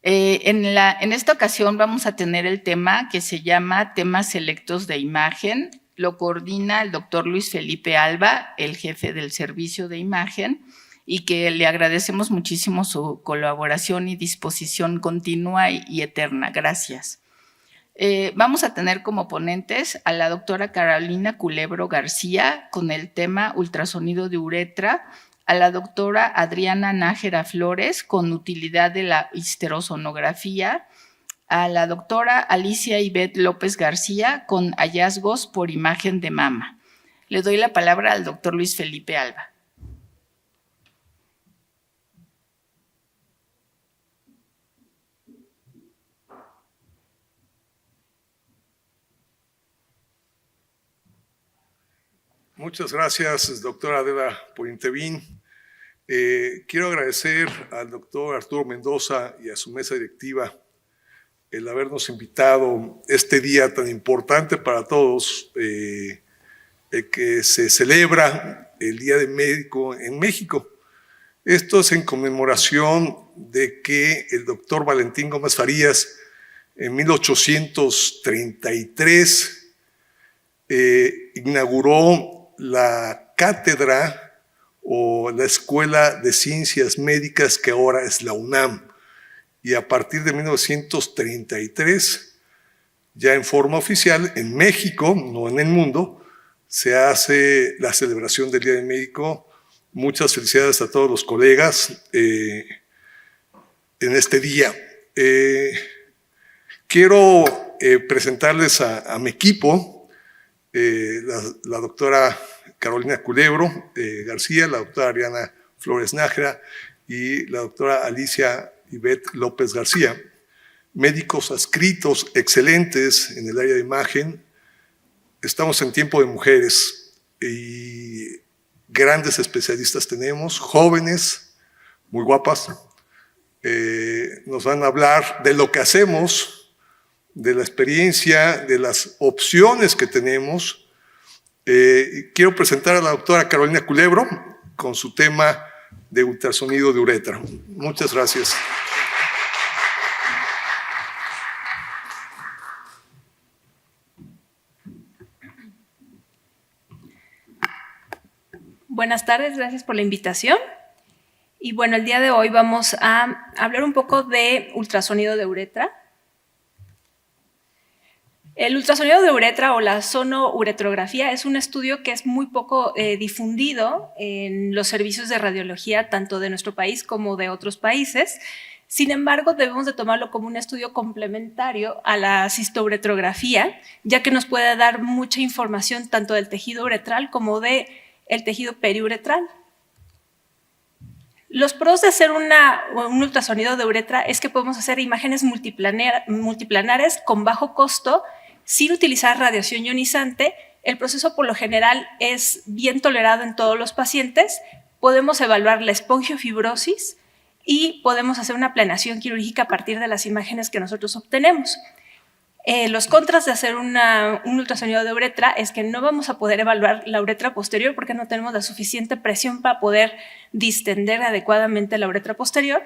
En esta ocasión vamos a tener el tema que se llama Temas Selectos de Imagen. Lo coordina el doctor Luis Felipe Alba, el jefe del servicio de imagen, y que le agradecemos muchísimo su colaboración y disposición continua y eterna. Gracias. Vamos a tener como ponentes a la doctora Carolina Culebro García con el tema ultrasonido de uretra, a la doctora Adriana Nájera Flores con utilidad de la histerosonografía, a la doctora Alicia Ivette López García con hallazgos por imagen de mama. Le doy la palabra al doctor Luis Felipe Alba. Muchas gracias, doctora Adela Pointevín. Quiero agradecer al doctor Arturo Mendoza y a su mesa directiva el habernos invitado este día tan importante para todos, que se celebra el Día del Médico en México. Esto es en conmemoración de que el doctor Valentín Gómez Farías en 1833 inauguró la cátedra o la Escuela de Ciencias Médicas que ahora es la UNAM. Y a partir de 1933, ya en forma oficial, en México, no en el mundo, se hace la celebración del Día del Médico. Muchas felicidades a todos los colegas en este día. Quiero presentarles a mi equipo, la doctora Carolina Culebro García, la doctora Adriana Flores Nájera y la doctora Alicia Ivette López García, médicos adscritos excelentes en el área de imagen. Estamos en tiempo de mujeres y grandes especialistas tenemos, jóvenes, muy guapas. Nos van a hablar de lo que hacemos, de la experiencia, de las opciones que tenemos. Quiero presentar a la doctora Carolina Culebro con su tema de ultrasonido de uretra. Muchas gracias. Buenas tardes, gracias por la invitación. Y bueno, el día de hoy vamos a hablar un poco de ultrasonido de uretra. El ultrasonido de uretra o la sonouretrografía es un estudio que es muy poco difundido en los servicios de radiología, tanto de nuestro país como de otros países. Sin embargo, debemos de tomarlo como un estudio complementario a la cistouretrografía, ya que nos puede dar mucha información tanto del tejido uretral como del tejido periuretral. Los pros de hacer un ultrasonido de uretra es que podemos hacer imágenes multiplanares con bajo costo, sin utilizar radiación ionizante. El proceso por lo general es bien tolerado en todos los pacientes. Podemos evaluar la espongiofibrosis y podemos hacer una planeación quirúrgica a partir de las imágenes que nosotros obtenemos. Los contras de hacer un ultrasonido de uretra es que no vamos a poder evaluar la uretra posterior porque no tenemos la suficiente presión para poder distender adecuadamente la uretra posterior,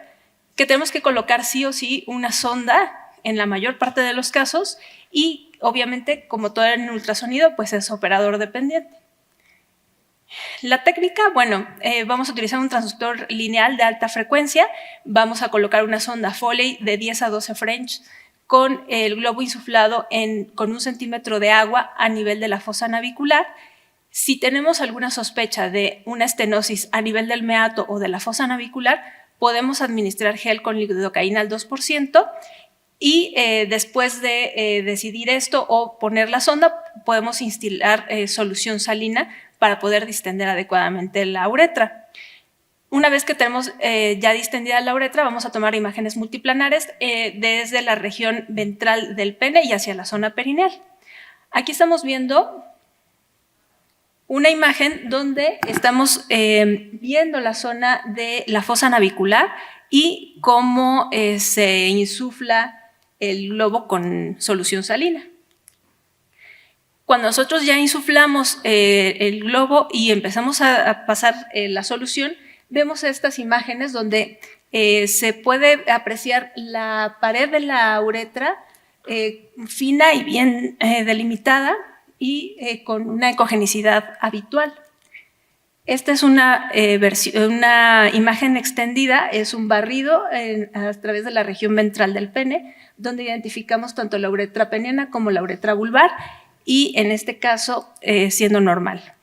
que tenemos que colocar sí o sí una sonda en la mayor parte de los casos y obviamente, como todo en ultrasonido, pues es operador dependiente. La técnica, bueno, vamos a utilizar un transductor lineal de alta frecuencia, vamos a colocar una sonda Foley de 10 a 12 French con el globo insuflado con 1 centímetro de agua a nivel de la fosa navicular. Si tenemos alguna sospecha de una estenosis a nivel del meato o de la fosa navicular, podemos administrar gel con lidocaína al 2%. Y después de decidir esto o poner la sonda, podemos instilar solución salina para poder distender adecuadamente la uretra. Una vez que tenemos ya distendida la uretra, vamos a tomar imágenes multiplanares desde la región ventral del pene y hacia la zona perineal. Aquí estamos viendo una imagen donde estamos viendo la zona de la fosa navicular y cómo se insufla el globo con solución salina. Cuando nosotros ya insuflamos el globo y empezamos a pasar la solución, vemos estas imágenes donde se puede apreciar la pared de la uretra fina y bien delimitada y con una ecogenicidad habitual. Esta es una imagen extendida, es un barrido a través de la región ventral del pene, donde identificamos tanto la uretra peniana como la uretra vulvar y en este caso siendo normal.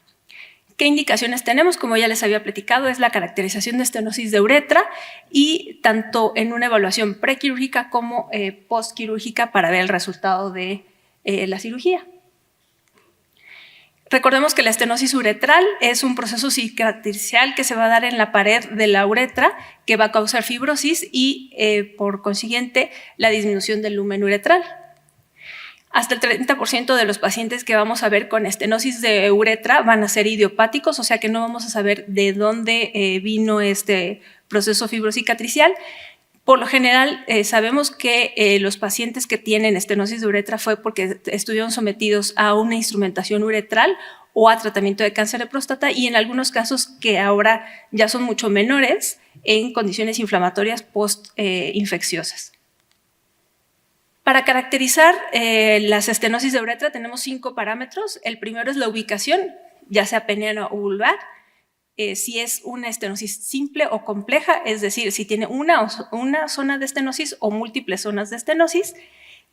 ¿Qué indicaciones tenemos? Como ya les había platicado, es la caracterización de estenosis de uretra y tanto en una evaluación prequirúrgica como postquirúrgica para ver el resultado de la cirugía. Recordemos que la estenosis uretral es un proceso cicatricial que se va a dar en la pared de la uretra que va a causar fibrosis y, por consiguiente, la disminución del lumen uretral. Hasta el 30% de los pacientes que vamos a ver con estenosis de uretra van a ser idiopáticos, o sea que no vamos a saber de dónde vino este proceso fibrocicatricial. Por lo general, sabemos que los pacientes que tienen estenosis de uretra fue porque estuvieron sometidos a una instrumentación uretral o a tratamiento de cáncer de próstata y en algunos casos que ahora ya son mucho menores en condiciones inflamatorias postinfecciosas. Para caracterizar las estenosis de uretra tenemos 5 parámetros. El primero es la ubicación, ya sea peniana o vulvar. Si es una estenosis simple o compleja, es decir, si tiene una zona de estenosis o múltiples zonas de estenosis.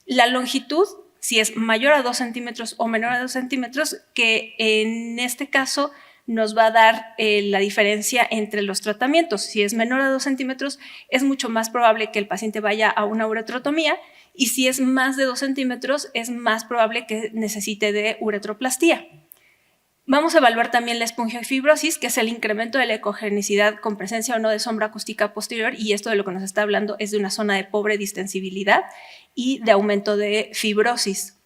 La longitud, si es mayor a 2 centímetros o menor a 2 centímetros, que en este caso nos va a dar la diferencia entre los tratamientos. Si es menor a 2 centímetros, es mucho más probable que el paciente vaya a una uretrotomía y si es más de 2 centímetros, es más probable que necesite de uretroplastía. Vamos a evaluar también la espongiofibrosis, que es el incremento de la ecogenicidad con presencia o no de sombra acústica posterior, y esto de lo que nos está hablando es de una zona de pobre distensibilidad y de aumento de fibrosis.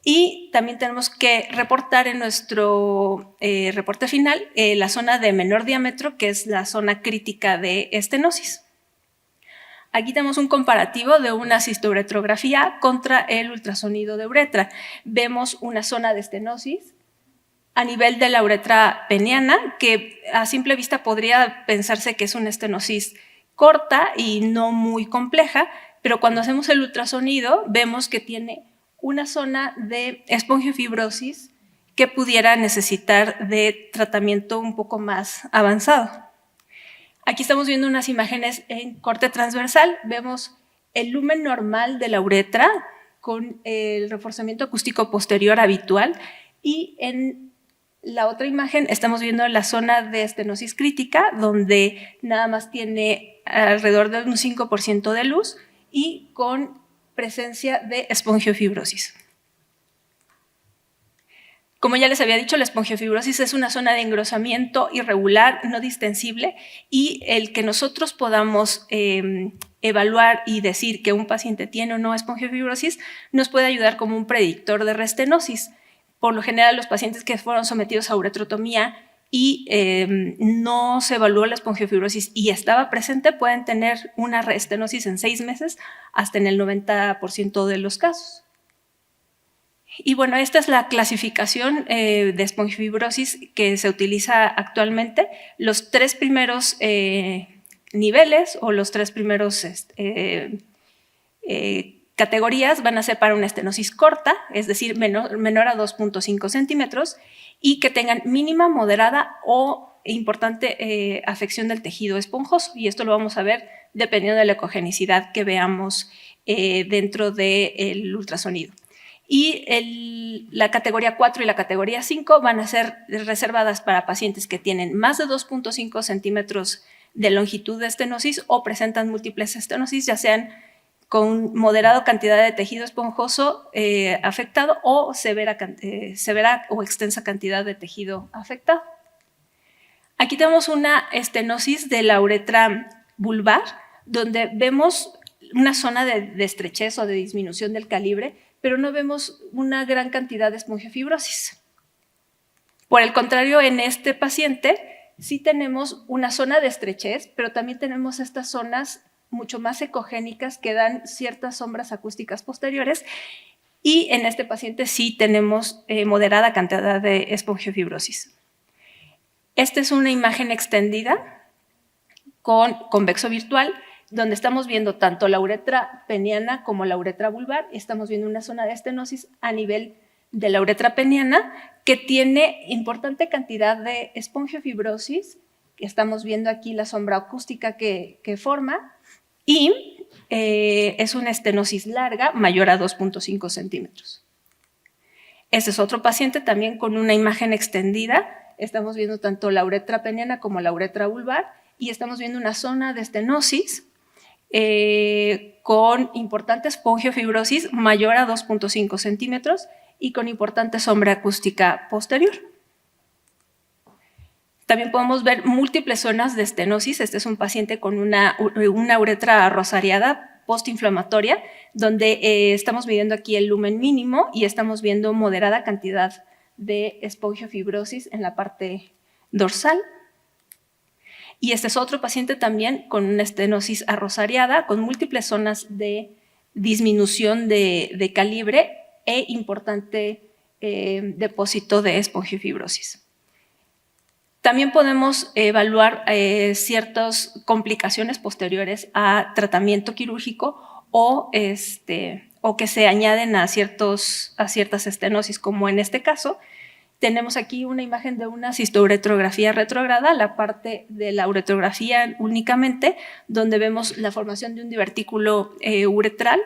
Y también tenemos que reportar en nuestro reporte final la zona de menor diámetro, que es la zona crítica de estenosis. Aquí tenemos un comparativo de una cistouretrografía contra el ultrasonido de uretra. Vemos una zona de estenosis a nivel de la uretra peniana, que a simple vista podría pensarse que es una estenosis corta y no muy compleja, pero cuando hacemos el ultrasonido vemos que tiene una zona de espongiofibrosis que pudiera necesitar de tratamiento un poco más avanzado. Aquí estamos viendo unas imágenes en corte transversal. Vemos el lumen normal de la uretra con el reforzamiento acústico posterior habitual y en la otra imagen estamos viendo la zona de estenosis crítica donde nada más tiene alrededor de un 5% de luz y con presencia de espongiofibrosis. Como ya les había dicho, la espongiofibrosis es una zona de engrosamiento irregular, no distensible, y el que nosotros podamos evaluar y decir que un paciente tiene o no espongiofibrosis nos puede ayudar como un predictor de restenosis. Por lo general, los pacientes que fueron sometidos a uretrotomía y no se evaluó la espongiofibrosis y estaba presente pueden tener una restenosis en 6 meses hasta en el 90% de los casos. Y bueno, esta es la clasificación de espongiofibrosis que se utiliza actualmente. Los 3 primeros niveles o los 3 primeros categorías van a ser para una estenosis corta, es decir, menor a 2.5 centímetros y que tengan mínima, moderada o importante afección del tejido esponjoso. Y esto lo vamos a ver dependiendo de la ecogenicidad que veamos dentro del ultrasonido. Y la categoría 4 y la categoría 5 van a ser reservadas para pacientes que tienen más de 2.5 centímetros de longitud de estenosis o presentan múltiples estenosis, ya sean con moderada cantidad de tejido esponjoso afectado o severa o extensa cantidad de tejido afectado. Aquí tenemos una estenosis de la uretra vulvar, donde vemos una zona de estrechez o de disminución del calibre, pero no vemos una gran cantidad de espongiofibrosis. Por el contrario, en este paciente sí tenemos una zona de estrechez, pero también tenemos estas zonas mucho más ecogénicas que dan ciertas sombras acústicas posteriores y en este paciente sí tenemos moderada cantidad de espongiofibrosis. Esta es una imagen extendida con convexo virtual donde estamos viendo tanto la uretra peniana como la uretra vulvar, y estamos viendo una zona de estenosis a nivel de la uretra peniana que tiene importante cantidad de espongiofibrosis, que estamos viendo aquí la sombra acústica que forma, y es una estenosis larga mayor a 2.5 centímetros. Este es otro paciente también con una imagen extendida. Estamos viendo tanto la uretra peniana como la uretra vulvar y estamos viendo una zona de estenosis con importante espongiofibrosis mayor a 2.5 centímetros y con importante sombra acústica posterior. También podemos ver múltiples zonas de estenosis. Este es un paciente con una uretra rosariada postinflamatoria, donde estamos midiendo aquí el lumen mínimo y estamos viendo moderada cantidad de espongiofibrosis en la parte dorsal. Y este es otro paciente también con una estenosis arrosariada, con múltiples zonas de disminución de calibre e importante depósito de espongiofibrosis. También podemos evaluar ciertas complicaciones posteriores a tratamiento quirúrgico o que se añaden a ciertas estenosis, como en este caso. Tenemos aquí una imagen de una cistouretrografía retrógrada, la parte de la uretrografía únicamente, donde vemos la formación de un divertículo uretral,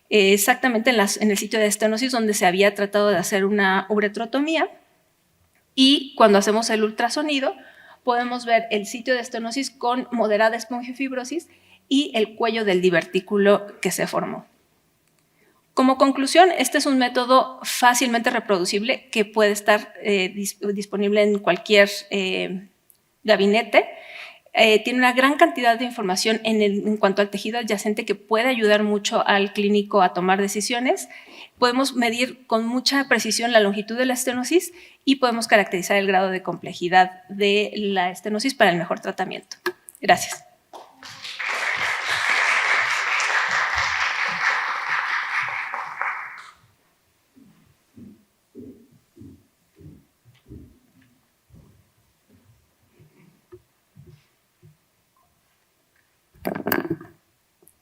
exactamente en el sitio de estenosis donde se había tratado de hacer una uretrotomía. Y cuando hacemos el ultrasonido, podemos ver el sitio de estenosis con moderada espongiofibrosis y el cuello del divertículo que se formó. Como conclusión, este es un método fácilmente reproducible que puede estar disponible en cualquier gabinete. Tiene una gran cantidad de información en cuanto al tejido adyacente que puede ayudar mucho al clínico a tomar decisiones. Podemos medir con mucha precisión la longitud de la estenosis y podemos caracterizar el grado de complejidad de la estenosis para el mejor tratamiento. Gracias.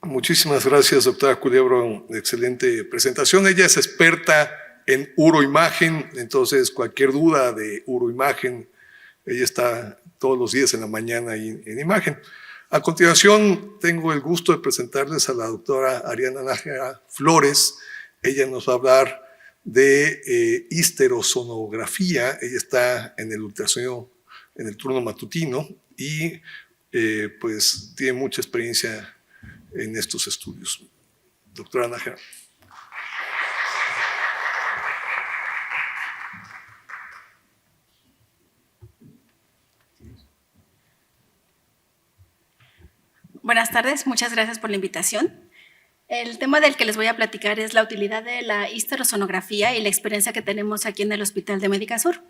Muchísimas gracias, doctora Culebro. Excelente presentación. Ella es experta en uroimagen, entonces cualquier duda de uroimagen, ella está todos los días en la mañana ahí en imagen. A continuación, tengo el gusto de presentarles a la doctora Ariana Nájera Flores. Ella nos va a hablar de histerosonografía. Ella está en el ultrasonido en el turno matutino y pues tiene mucha experiencia en estos estudios. Doctora Nájera. Buenas tardes, muchas gracias por la invitación. El tema del que les voy a platicar es la utilidad de la histerosonografía y la experiencia que tenemos aquí en el Hospital de Médica Sur.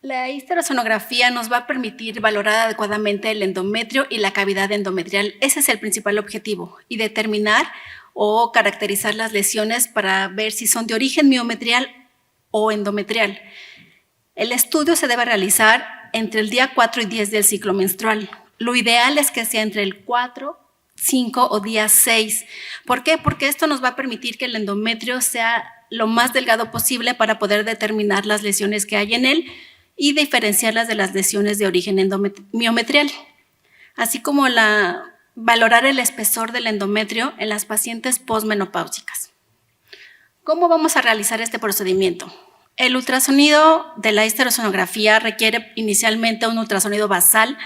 La histerosonografía nos va a permitir valorar adecuadamente el endometrio y la cavidad endometrial. Ese es el principal objetivo, y determinar o caracterizar las lesiones para ver si son de origen miometrial o endometrial. El estudio se debe realizar entre el día 4 y 10 del ciclo menstrual. Lo ideal es que sea entre el 4, 5 o día 6. ¿Por qué? Porque esto nos va a permitir que el endometrio sea lo más delgado posible para poder determinar las lesiones que hay en él y diferenciarlas de las lesiones de origen miometrial, así como valorar el espesor del endometrio en las pacientes posmenopáusicas. ¿Cómo vamos a realizar este procedimiento? El ultrasonido de la histerosonografía requiere inicialmente un ultrasonido basal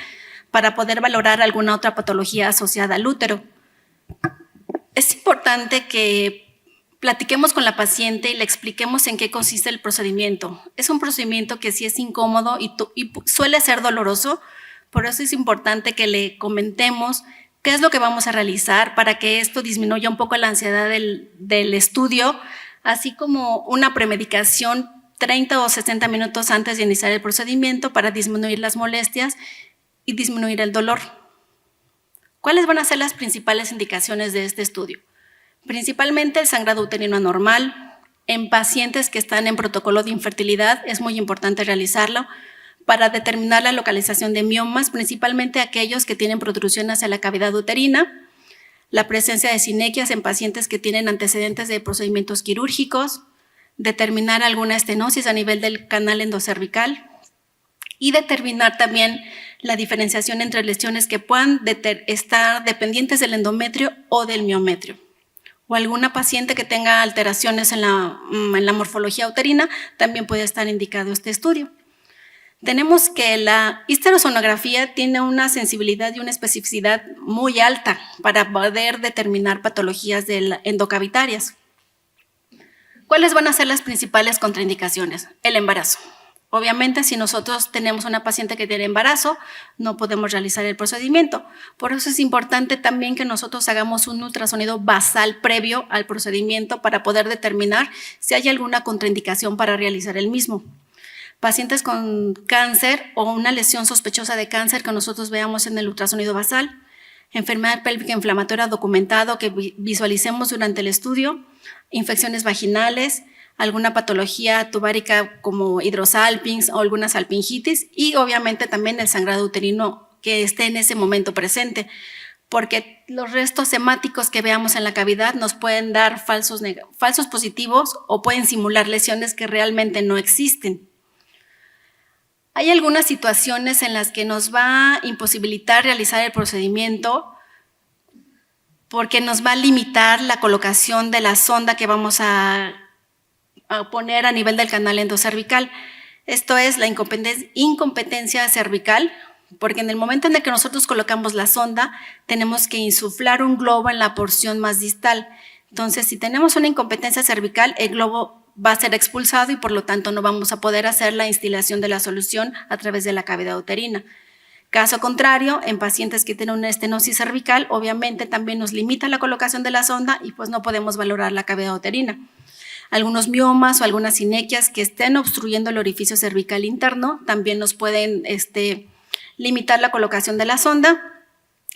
para poder valorar alguna otra patología asociada al útero. Es importante que platiquemos con la paciente y le expliquemos en qué consiste el procedimiento. Es un procedimiento que sí es incómodo y suele ser doloroso, por eso es importante que le comentemos qué es lo que vamos a realizar para que esto disminuya un poco la ansiedad del estudio, así como una premedicación 30 o 60 minutos antes de iniciar el procedimiento para disminuir las molestias y disminuir el dolor. ¿Cuáles van a ser las principales indicaciones de este estudio? Principalmente el sangrado uterino anormal. En pacientes que están en protocolo de infertilidad es muy importante realizarlo para determinar la localización de miomas, principalmente aquellos que tienen protrusión hacia la cavidad uterina, la presencia de sinequias en pacientes que tienen antecedentes de procedimientos quirúrgicos, determinar alguna estenosis a nivel del canal endocervical y determinar también la diferenciación entre lesiones que puedan estar dependientes del endometrio o del miometrio. O alguna paciente que tenga alteraciones en la morfología uterina, también puede estar indicado este estudio. Tenemos que la histerosonografía tiene una sensibilidad y una especificidad muy alta para poder determinar patologías endocavitarias. ¿Cuáles van a ser las principales contraindicaciones? El embarazo. Obviamente, si nosotros tenemos una paciente que tiene embarazo, no podemos realizar el procedimiento. Por eso es importante también que nosotros hagamos un ultrasonido basal previo al procedimiento para poder determinar si hay alguna contraindicación para realizar el mismo. Pacientes con cáncer o una lesión sospechosa de cáncer que nosotros veamos en el ultrasonido basal, enfermedad pélvica inflamatoria documentado que visualicemos durante el estudio, infecciones vaginales, alguna patología tubárica como hidrosalpinx o alguna salpingitis y obviamente también el sangrado uterino que esté en ese momento presente, porque los restos hemáticos que veamos en la cavidad nos pueden dar falsos positivos o pueden simular lesiones que realmente no existen. Hay algunas situaciones en las que nos va a imposibilitar realizar el procedimiento porque nos va a limitar la colocación de la sonda que vamos a poner a nivel del canal endocervical. Esto es la incompetencia cervical, porque en el momento en el que nosotros colocamos la sonda, tenemos que insuflar un globo en la porción más distal. Entonces, si tenemos una incompetencia cervical, el globo va a ser expulsado y por lo tanto no vamos a poder hacer la instilación de la solución a través de la cavidad uterina. Caso contrario, en pacientes que tienen una estenosis cervical, obviamente también nos limita la colocación de la sonda y pues no podemos valorar la cavidad uterina. Algunos miomas o algunas sinequias que estén obstruyendo el orificio cervical interno también nos pueden limitar la colocación de la sonda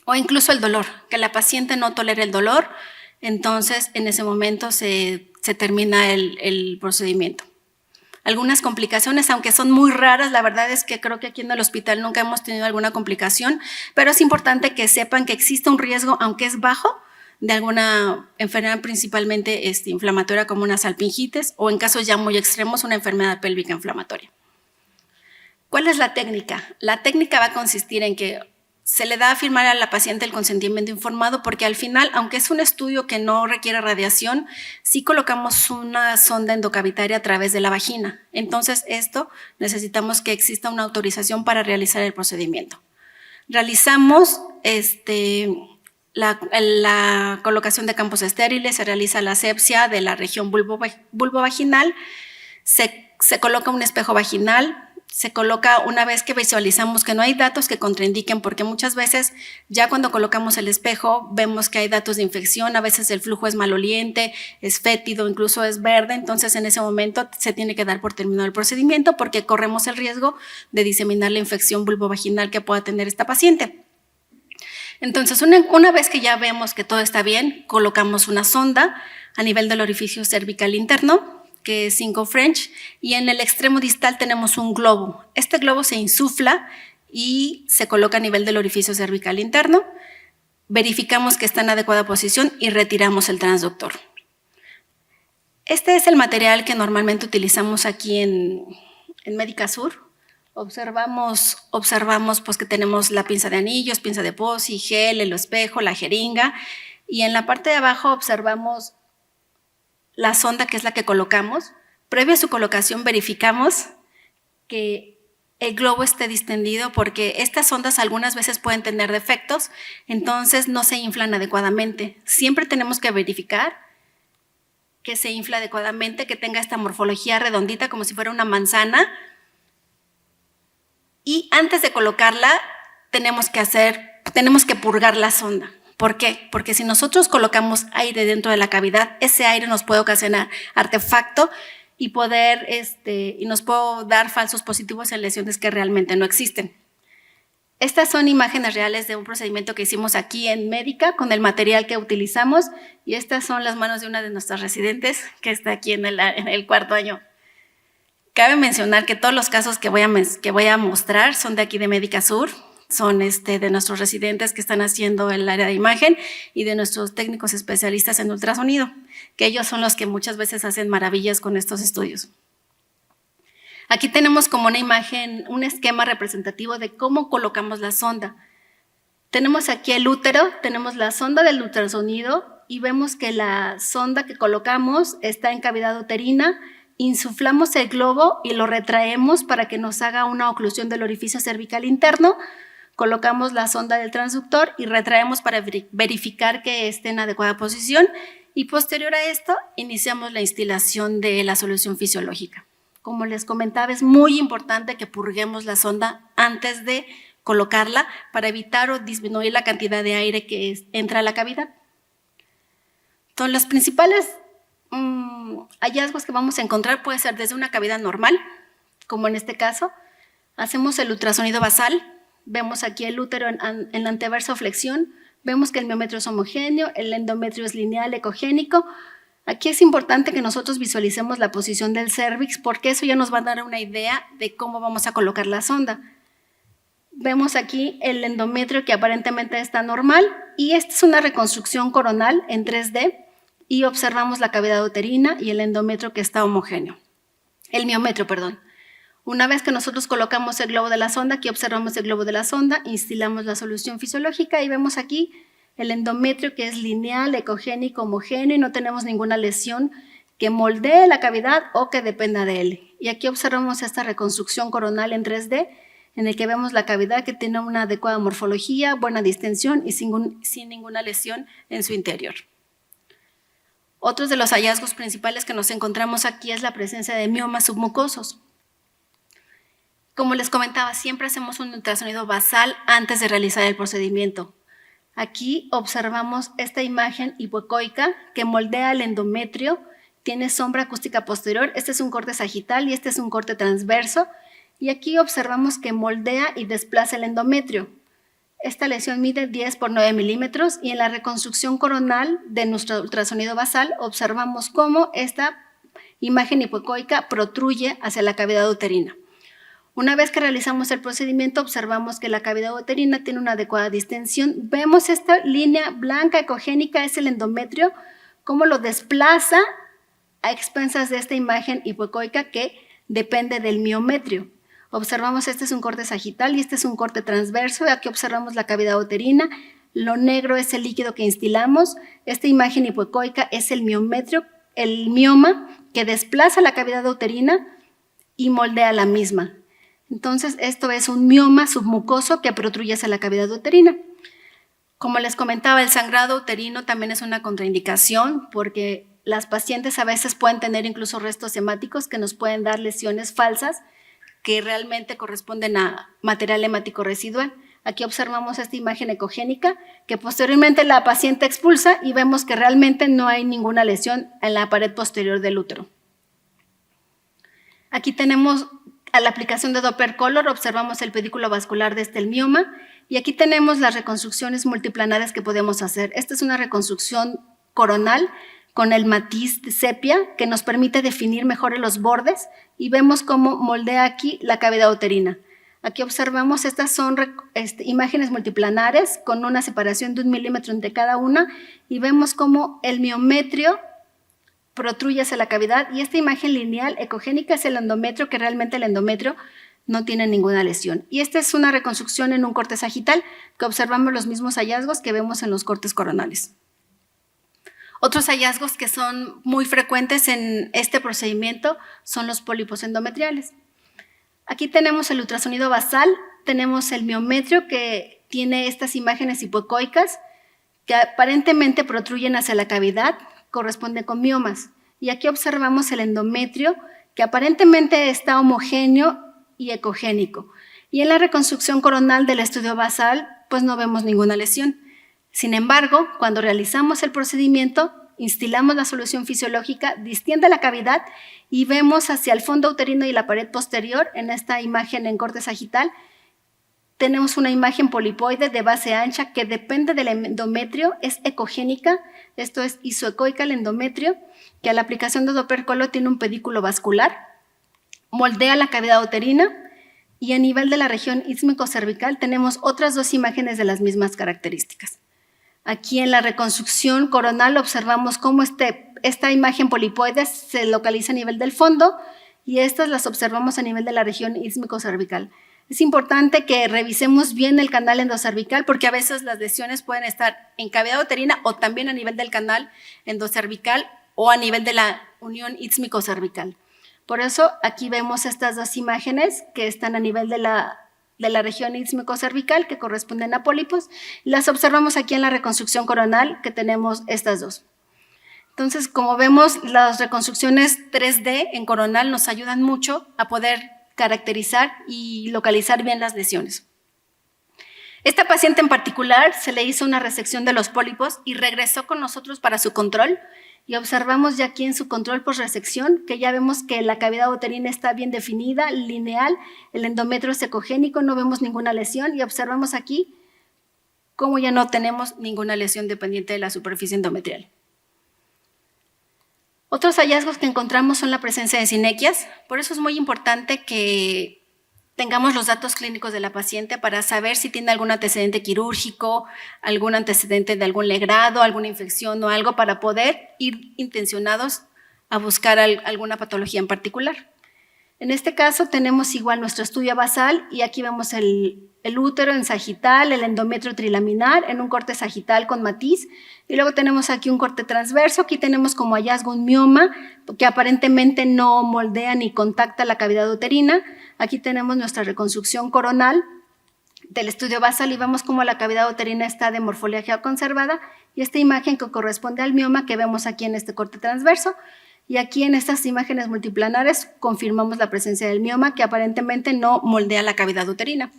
o incluso el dolor, que la paciente no tolere el dolor, entonces en ese momento se termina el procedimiento. Algunas complicaciones, aunque son muy raras, la verdad es que creo que aquí en el hospital nunca hemos tenido alguna complicación, pero es importante que sepan que existe un riesgo, aunque es bajo, de alguna enfermedad principalmente inflamatoria como una salpingitis o en casos ya muy extremos una enfermedad pélvica inflamatoria. ¿Cuál es la técnica? La técnica va a consistir en que se le da a firmar a la paciente el consentimiento informado porque al final, aunque es un estudio que no requiere radiación, sí colocamos una sonda endocavitaria a través de la vagina. Entonces, esto necesitamos que exista una autorización para realizar el procedimiento. Realizamos la colocación de campos estériles, se realiza la asepsia de la región vulvovaginal, se coloca un espejo vaginal, se coloca una vez que visualizamos que no hay datos que contraindiquen, porque muchas veces ya cuando colocamos el espejo vemos que hay datos de infección, a veces el flujo es maloliente, es fétido, incluso es verde, entonces en ese momento se tiene que dar por terminado el procedimiento porque corremos el riesgo de diseminar la infección vulvovaginal que pueda tener esta paciente. Entonces, una vez que ya vemos que todo está bien, colocamos una sonda a nivel del orificio cervical interno, que es 5 French, y en el extremo distal tenemos un globo. Este globo se insufla y se coloca a nivel del orificio cervical interno. Verificamos que está en adecuada posición y retiramos el transductor. Este es el material que normalmente utilizamos aquí en Médica Sur. Observamos pues que tenemos la pinza de anillos, pinza de POSI, gel, el espejo, la jeringa, y en la parte de abajo observamos la sonda, que es la que colocamos. Previo a su colocación verificamos que el globo esté distendido porque estas sondas algunas veces pueden tener defectos, entonces no se inflan adecuadamente. Siempre tenemos que verificar que se infla adecuadamente, que tenga esta morfología redondita como si fuera una manzana. Y antes de colocarla tenemos que purgar la sonda. ¿Por qué? Porque si nosotros colocamos aire dentro de la cavidad, ese aire nos puede ocasionar artefacto y nos puede dar falsos positivos en lesiones que realmente no existen. Estas son imágenes reales de un procedimiento que hicimos aquí en Médica con el material que utilizamos y estas son las manos de una de nuestras residentes que está aquí en el cuarto año. Cabe mencionar que todos los casos que voy a mostrar son de aquí de Médica Sur, son de nuestros residentes que están haciendo el área de imagen y de nuestros técnicos especialistas en ultrasonido, que ellos son los que muchas veces hacen maravillas con estos estudios. Aquí tenemos como una imagen, un esquema representativo de cómo colocamos la sonda. Tenemos aquí el útero, tenemos la sonda del ultrasonido y vemos que la sonda que colocamos está en cavidad uterina. Insuflamos el globo y lo retraemos para que nos haga una oclusión del orificio cervical interno. Colocamos la sonda del transductor y retraemos para verificar que esté en adecuada posición. Y posterior a esto, iniciamos la instilación de la solución fisiológica. Como les comentaba, es muy importante que purguemos la sonda antes de colocarla para evitar o disminuir la cantidad de aire que entra a la cavidad. Entonces, los principales hallazgos que vamos a encontrar puede ser desde una cavidad normal, como en este caso. Hacemos el ultrasonido basal, vemos aquí el útero en la anteverso flexión, vemos que el miometrio es homogéneo, el endometrio es lineal, ecogénico. Aquí es importante que nosotros visualicemos la posición del cérvix porque eso ya nos va a dar una idea de cómo vamos a colocar la sonda. Vemos aquí el endometrio que aparentemente está normal y esta es una reconstrucción coronal en 3D y observamos la cavidad uterina y el endometrio que está homogéneo. El miometrio, perdón. Una vez que nosotros colocamos el globo de la sonda, aquí observamos el globo de la sonda, instilamos la solución fisiológica y vemos aquí el endometrio que es lineal, ecogénico, homogéneo y no tenemos ninguna lesión que moldee la cavidad o que dependa de él. Y aquí observamos esta reconstrucción coronal en 3D en el que vemos la cavidad que tiene una adecuada morfología, buena distensión y sin ninguna lesión en su interior. Otros de los hallazgos principales que nos encontramos aquí es la presencia de miomas submucosos. Como les comentaba, siempre hacemos un ultrasonido basal antes de realizar el procedimiento. Aquí observamos esta imagen hipoecoica que moldea el endometrio, tiene sombra acústica posterior, este es un corte sagital y este es un corte transverso, y aquí observamos que moldea y desplaza el endometrio. Esta lesión mide 10 por 9 milímetros y en la reconstrucción coronal de nuestro ultrasonido basal observamos cómo esta imagen hipoecoica protruye hacia la cavidad uterina. Una vez que realizamos el procedimiento, observamos que la cavidad uterina tiene una adecuada distensión. Vemos esta línea blanca ecogénica, es el endometrio, cómo lo desplaza a expensas de esta imagen hipoecoica que depende del miometrio. Observamos este es un corte sagital y este es un corte transverso. Aquí observamos la cavidad uterina. Lo negro es el líquido que instilamos. Esta imagen hipoecoica es el miometrio, el mioma que desplaza la cavidad uterina y moldea la misma. Entonces, esto es un mioma submucoso que protruye hacia la cavidad uterina. Como les comentaba, el sangrado uterino también es una contraindicación porque las pacientes a veces pueden tener incluso restos hemáticos que nos pueden dar lesiones falsas que realmente corresponden a material hemático residual. Aquí observamos esta imagen ecogénica que posteriormente la paciente expulsa y vemos que realmente no hay ninguna lesión en la pared posterior del útero. Aquí tenemos a la aplicación de Doppler Color, observamos el pedículo vascular de este mioma y aquí tenemos las reconstrucciones multiplanares que podemos hacer. Esta es una reconstrucción coronal con el matiz de sepia que nos permite definir mejor los bordes y vemos cómo moldea aquí la cavidad uterina. Aquí observamos, estas son imágenes multiplanares con una separación de 1 milímetro entre cada una y vemos cómo el miometrio protruye hacia la cavidad y esta imagen lineal ecogénica es el endometrio, que realmente el endometrio no tiene ninguna lesión. Y esta es una reconstrucción en un corte sagital que observamos los mismos hallazgos que vemos en los cortes coronales. Otros hallazgos que son muy frecuentes en este procedimiento son los pólipos endometriales. Aquí tenemos el ultrasonido basal, tenemos el miometrio que tiene estas imágenes hipoecoicas que aparentemente protruyen hacia la cavidad, corresponde con miomas. Y aquí observamos el endometrio que aparentemente está homogéneo y ecogénico. Y en la reconstrucción coronal del estudio basal, pues no vemos ninguna lesión. Sin embargo, cuando realizamos el procedimiento, instilamos la solución fisiológica, distiende la cavidad y vemos hacia el fondo uterino y la pared posterior, en esta imagen en corte sagital, tenemos una imagen polipoide de base ancha que depende del endometrio, es ecogénica, esto es isoecoica el endometrio, que a la aplicación de Doppler Color tiene un pedículo vascular. moldea la cavidad uterina, y a nivel de la región ísmico-cervical tenemos otras 2 imágenes de las mismas características. Aquí en la reconstrucción coronal observamos cómo esta imagen polipoide se localiza a nivel del fondo y estas las observamos a nivel de la región ísmico-cervical. Es importante que revisemos bien el canal endocervical porque a veces las lesiones pueden estar en cavidad uterina o también a nivel del canal endocervical o a nivel de la unión ísmico-cervical. Por eso aquí vemos estas 2 imágenes que están a nivel de la región ísmico-cervical que corresponden a pólipos. Las observamos aquí en la reconstrucción coronal que tenemos estas 2. Entonces, como vemos, las reconstrucciones 3D en coronal nos ayudan mucho a poder caracterizar y localizar bien las lesiones. Esta paciente en particular se le hizo una resección de los pólipos y regresó con nosotros para su control y observamos ya aquí en su control post-resección que ya vemos que la cavidad uterina está bien definida, lineal, el endometrio es ecogénico, no vemos ninguna lesión y observamos aquí cómo ya no tenemos ninguna lesión dependiente de la superficie endometrial. Otros hallazgos que encontramos son la presencia de sinequias, por eso es muy importante que tengamos los datos clínicos de la paciente para saber si tiene algún antecedente quirúrgico, algún antecedente de algún legrado, alguna infección o algo para poder ir intencionados a buscar alguna patología en particular. En este caso tenemos igual nuestro estudio basal y aquí vemos el útero en sagital, el endometrio trilaminar en un corte sagital con matiz y luego tenemos aquí un corte transverso, aquí tenemos como hallazgo un mioma que aparentemente no moldea ni contacta la cavidad uterina, aquí tenemos nuestra reconstrucción coronal del estudio basal y vemos cómo la cavidad uterina está de morfología conservada y esta imagen que corresponde al mioma que vemos aquí en este corte transverso. Y aquí en estas imágenes multiplanares confirmamos la presencia del mioma que aparentemente no moldea la cavidad uterina.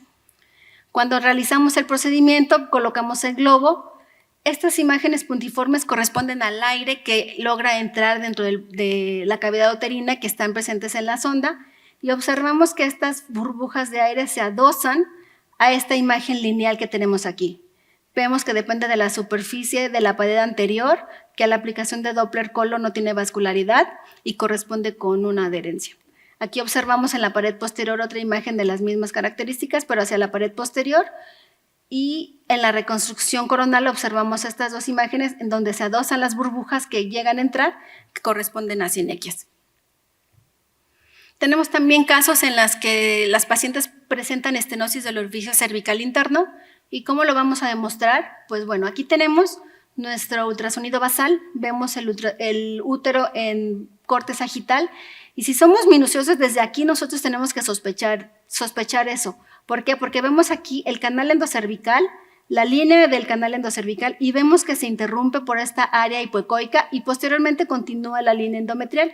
Cuando realizamos el procedimiento, colocamos el globo. Estas imágenes puntiformes corresponden al aire que logra entrar dentro de la cavidad uterina que están presentes en la sonda y observamos que estas burbujas de aire se adosan a esta imagen lineal que tenemos aquí. Vemos que depende de la superficie de la pared anterior, que a la aplicación de Doppler Colo no tiene vascularidad y corresponde con una adherencia. Aquí observamos en la pared posterior otra imagen de las mismas características, pero hacia la pared posterior. Y en la reconstrucción coronal observamos estas 2 imágenes en donde se adosan las burbujas que llegan a entrar, que corresponden a sinequias. Tenemos también casos en los que las pacientes presentan estenosis del orificio cervical interno. ¿Y cómo lo vamos a demostrar? Pues bueno, aquí tenemos nuestro ultrasonido basal, vemos el útero en corte sagital y si somos minuciosos desde aquí nosotros tenemos que sospechar eso. ¿Por qué? Porque vemos aquí el canal endocervical, la línea del canal endocervical y vemos que se interrumpe por esta área hipoecoica y posteriormente continúa la línea endometrial.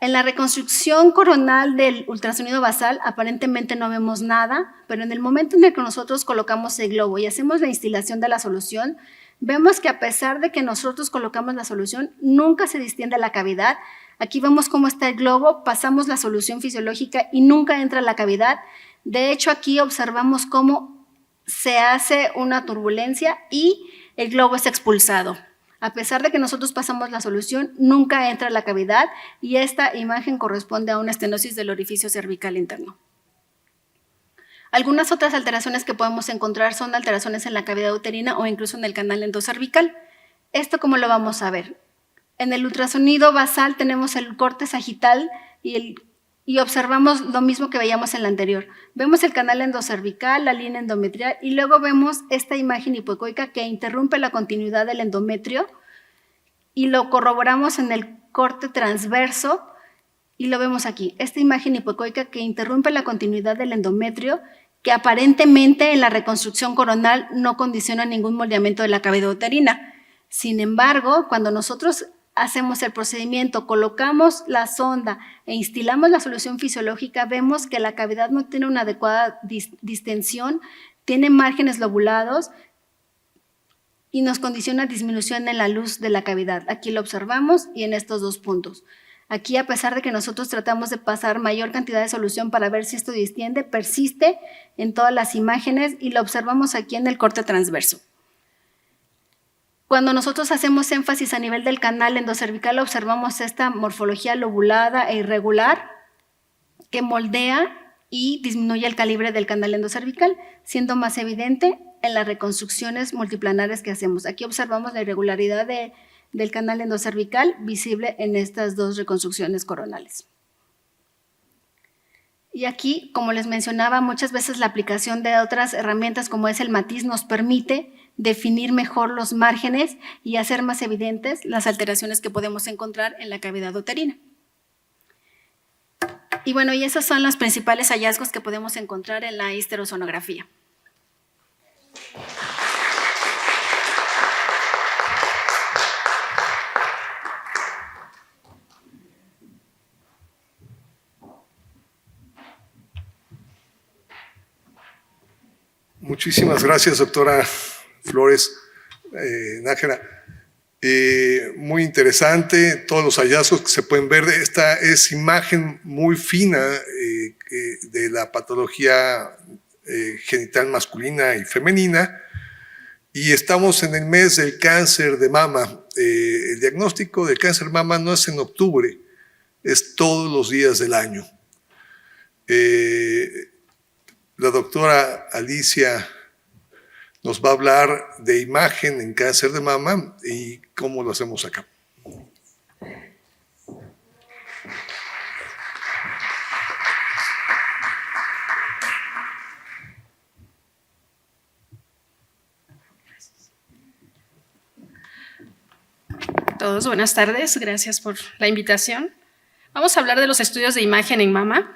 En la reconstrucción coronal del ultrasonido basal aparentemente no vemos nada, pero en el momento en el que nosotros colocamos el globo y hacemos la instilación de la solución, vemos que a pesar de que nosotros colocamos la solución, nunca se distiende la cavidad. Aquí vemos cómo está el globo, pasamos la solución fisiológica y nunca entra la cavidad. De hecho, aquí observamos cómo se hace una turbulencia y el globo es expulsado. A pesar de que nosotros pasamos la solución, nunca entra la cavidad y esta imagen corresponde a una estenosis del orificio cervical interno. Algunas otras alteraciones que podemos encontrar son alteraciones en la cavidad uterina o incluso en el canal endocervical. ¿Esto cómo lo vamos a ver? En el ultrasonido basal tenemos el corte sagital y observamos lo mismo que veíamos en la anterior. Vemos el canal endocervical, la línea endometrial y luego vemos esta imagen hipoecoica que interrumpe la continuidad del endometrio y lo corroboramos en el corte transverso y lo vemos aquí. Esta imagen hipoecoica que interrumpe la continuidad del endometrio que aparentemente en la reconstrucción coronal no condiciona ningún moldeamiento de la cavidad uterina. Sin embargo, cuando nosotros hacemos el procedimiento, colocamos la sonda e instilamos la solución fisiológica, vemos que la cavidad no tiene una adecuada distensión, tiene márgenes lobulados y nos condiciona disminución en la luz de la cavidad. Aquí lo observamos y en estos 2 puntos. Aquí, a pesar de que nosotros tratamos de pasar mayor cantidad de solución para ver si esto distiende, persiste en todas las imágenes y lo observamos aquí en el corte transverso. Cuando nosotros hacemos énfasis a nivel del canal endocervical, observamos esta morfología lobulada e irregular que moldea y disminuye el calibre del canal endocervical, siendo más evidente en las reconstrucciones multiplanares que hacemos. Aquí observamos la irregularidad del canal endocervical visible en estas dos reconstrucciones coronales. Y aquí, como les mencionaba, muchas veces la aplicación de otras herramientas como es el matiz nos permite definir mejor los márgenes y hacer más evidentes las alteraciones que podemos encontrar en la cavidad uterina. Y bueno, y esos son los principales hallazgos que podemos encontrar en la histerosonografía. Muchísimas gracias, doctora Flores Nájera. Muy interesante, todos los hallazgos que se pueden ver. Esta es imagen muy fina de la patología genital masculina y femenina, y estamos en el mes del cáncer de mama. El diagnóstico del cáncer de mama no es en octubre, es todos los días del año. La doctora Alicia nos va a hablar de imagen en cáncer de mama y cómo lo hacemos acá. Todos, buenas tardes, gracias por la invitación. Vamos a hablar de los estudios de imagen en mama.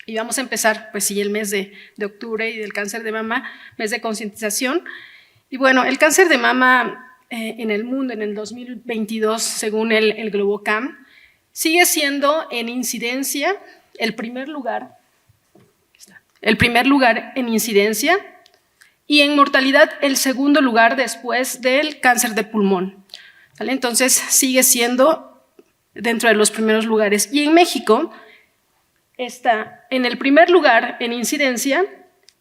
Y vamos a empezar, pues sí, el mes de octubre y del cáncer de mama, mes de concientización. Y bueno, el cáncer de mama en el mundo en el 2022, según el Globocam, sigue siendo en incidencia el primer lugar en incidencia y en mortalidad el segundo lugar después del cáncer de pulmón. ¿Vale? Entonces sigue siendo dentro de los primeros lugares. Y en México está en el primer lugar en incidencia,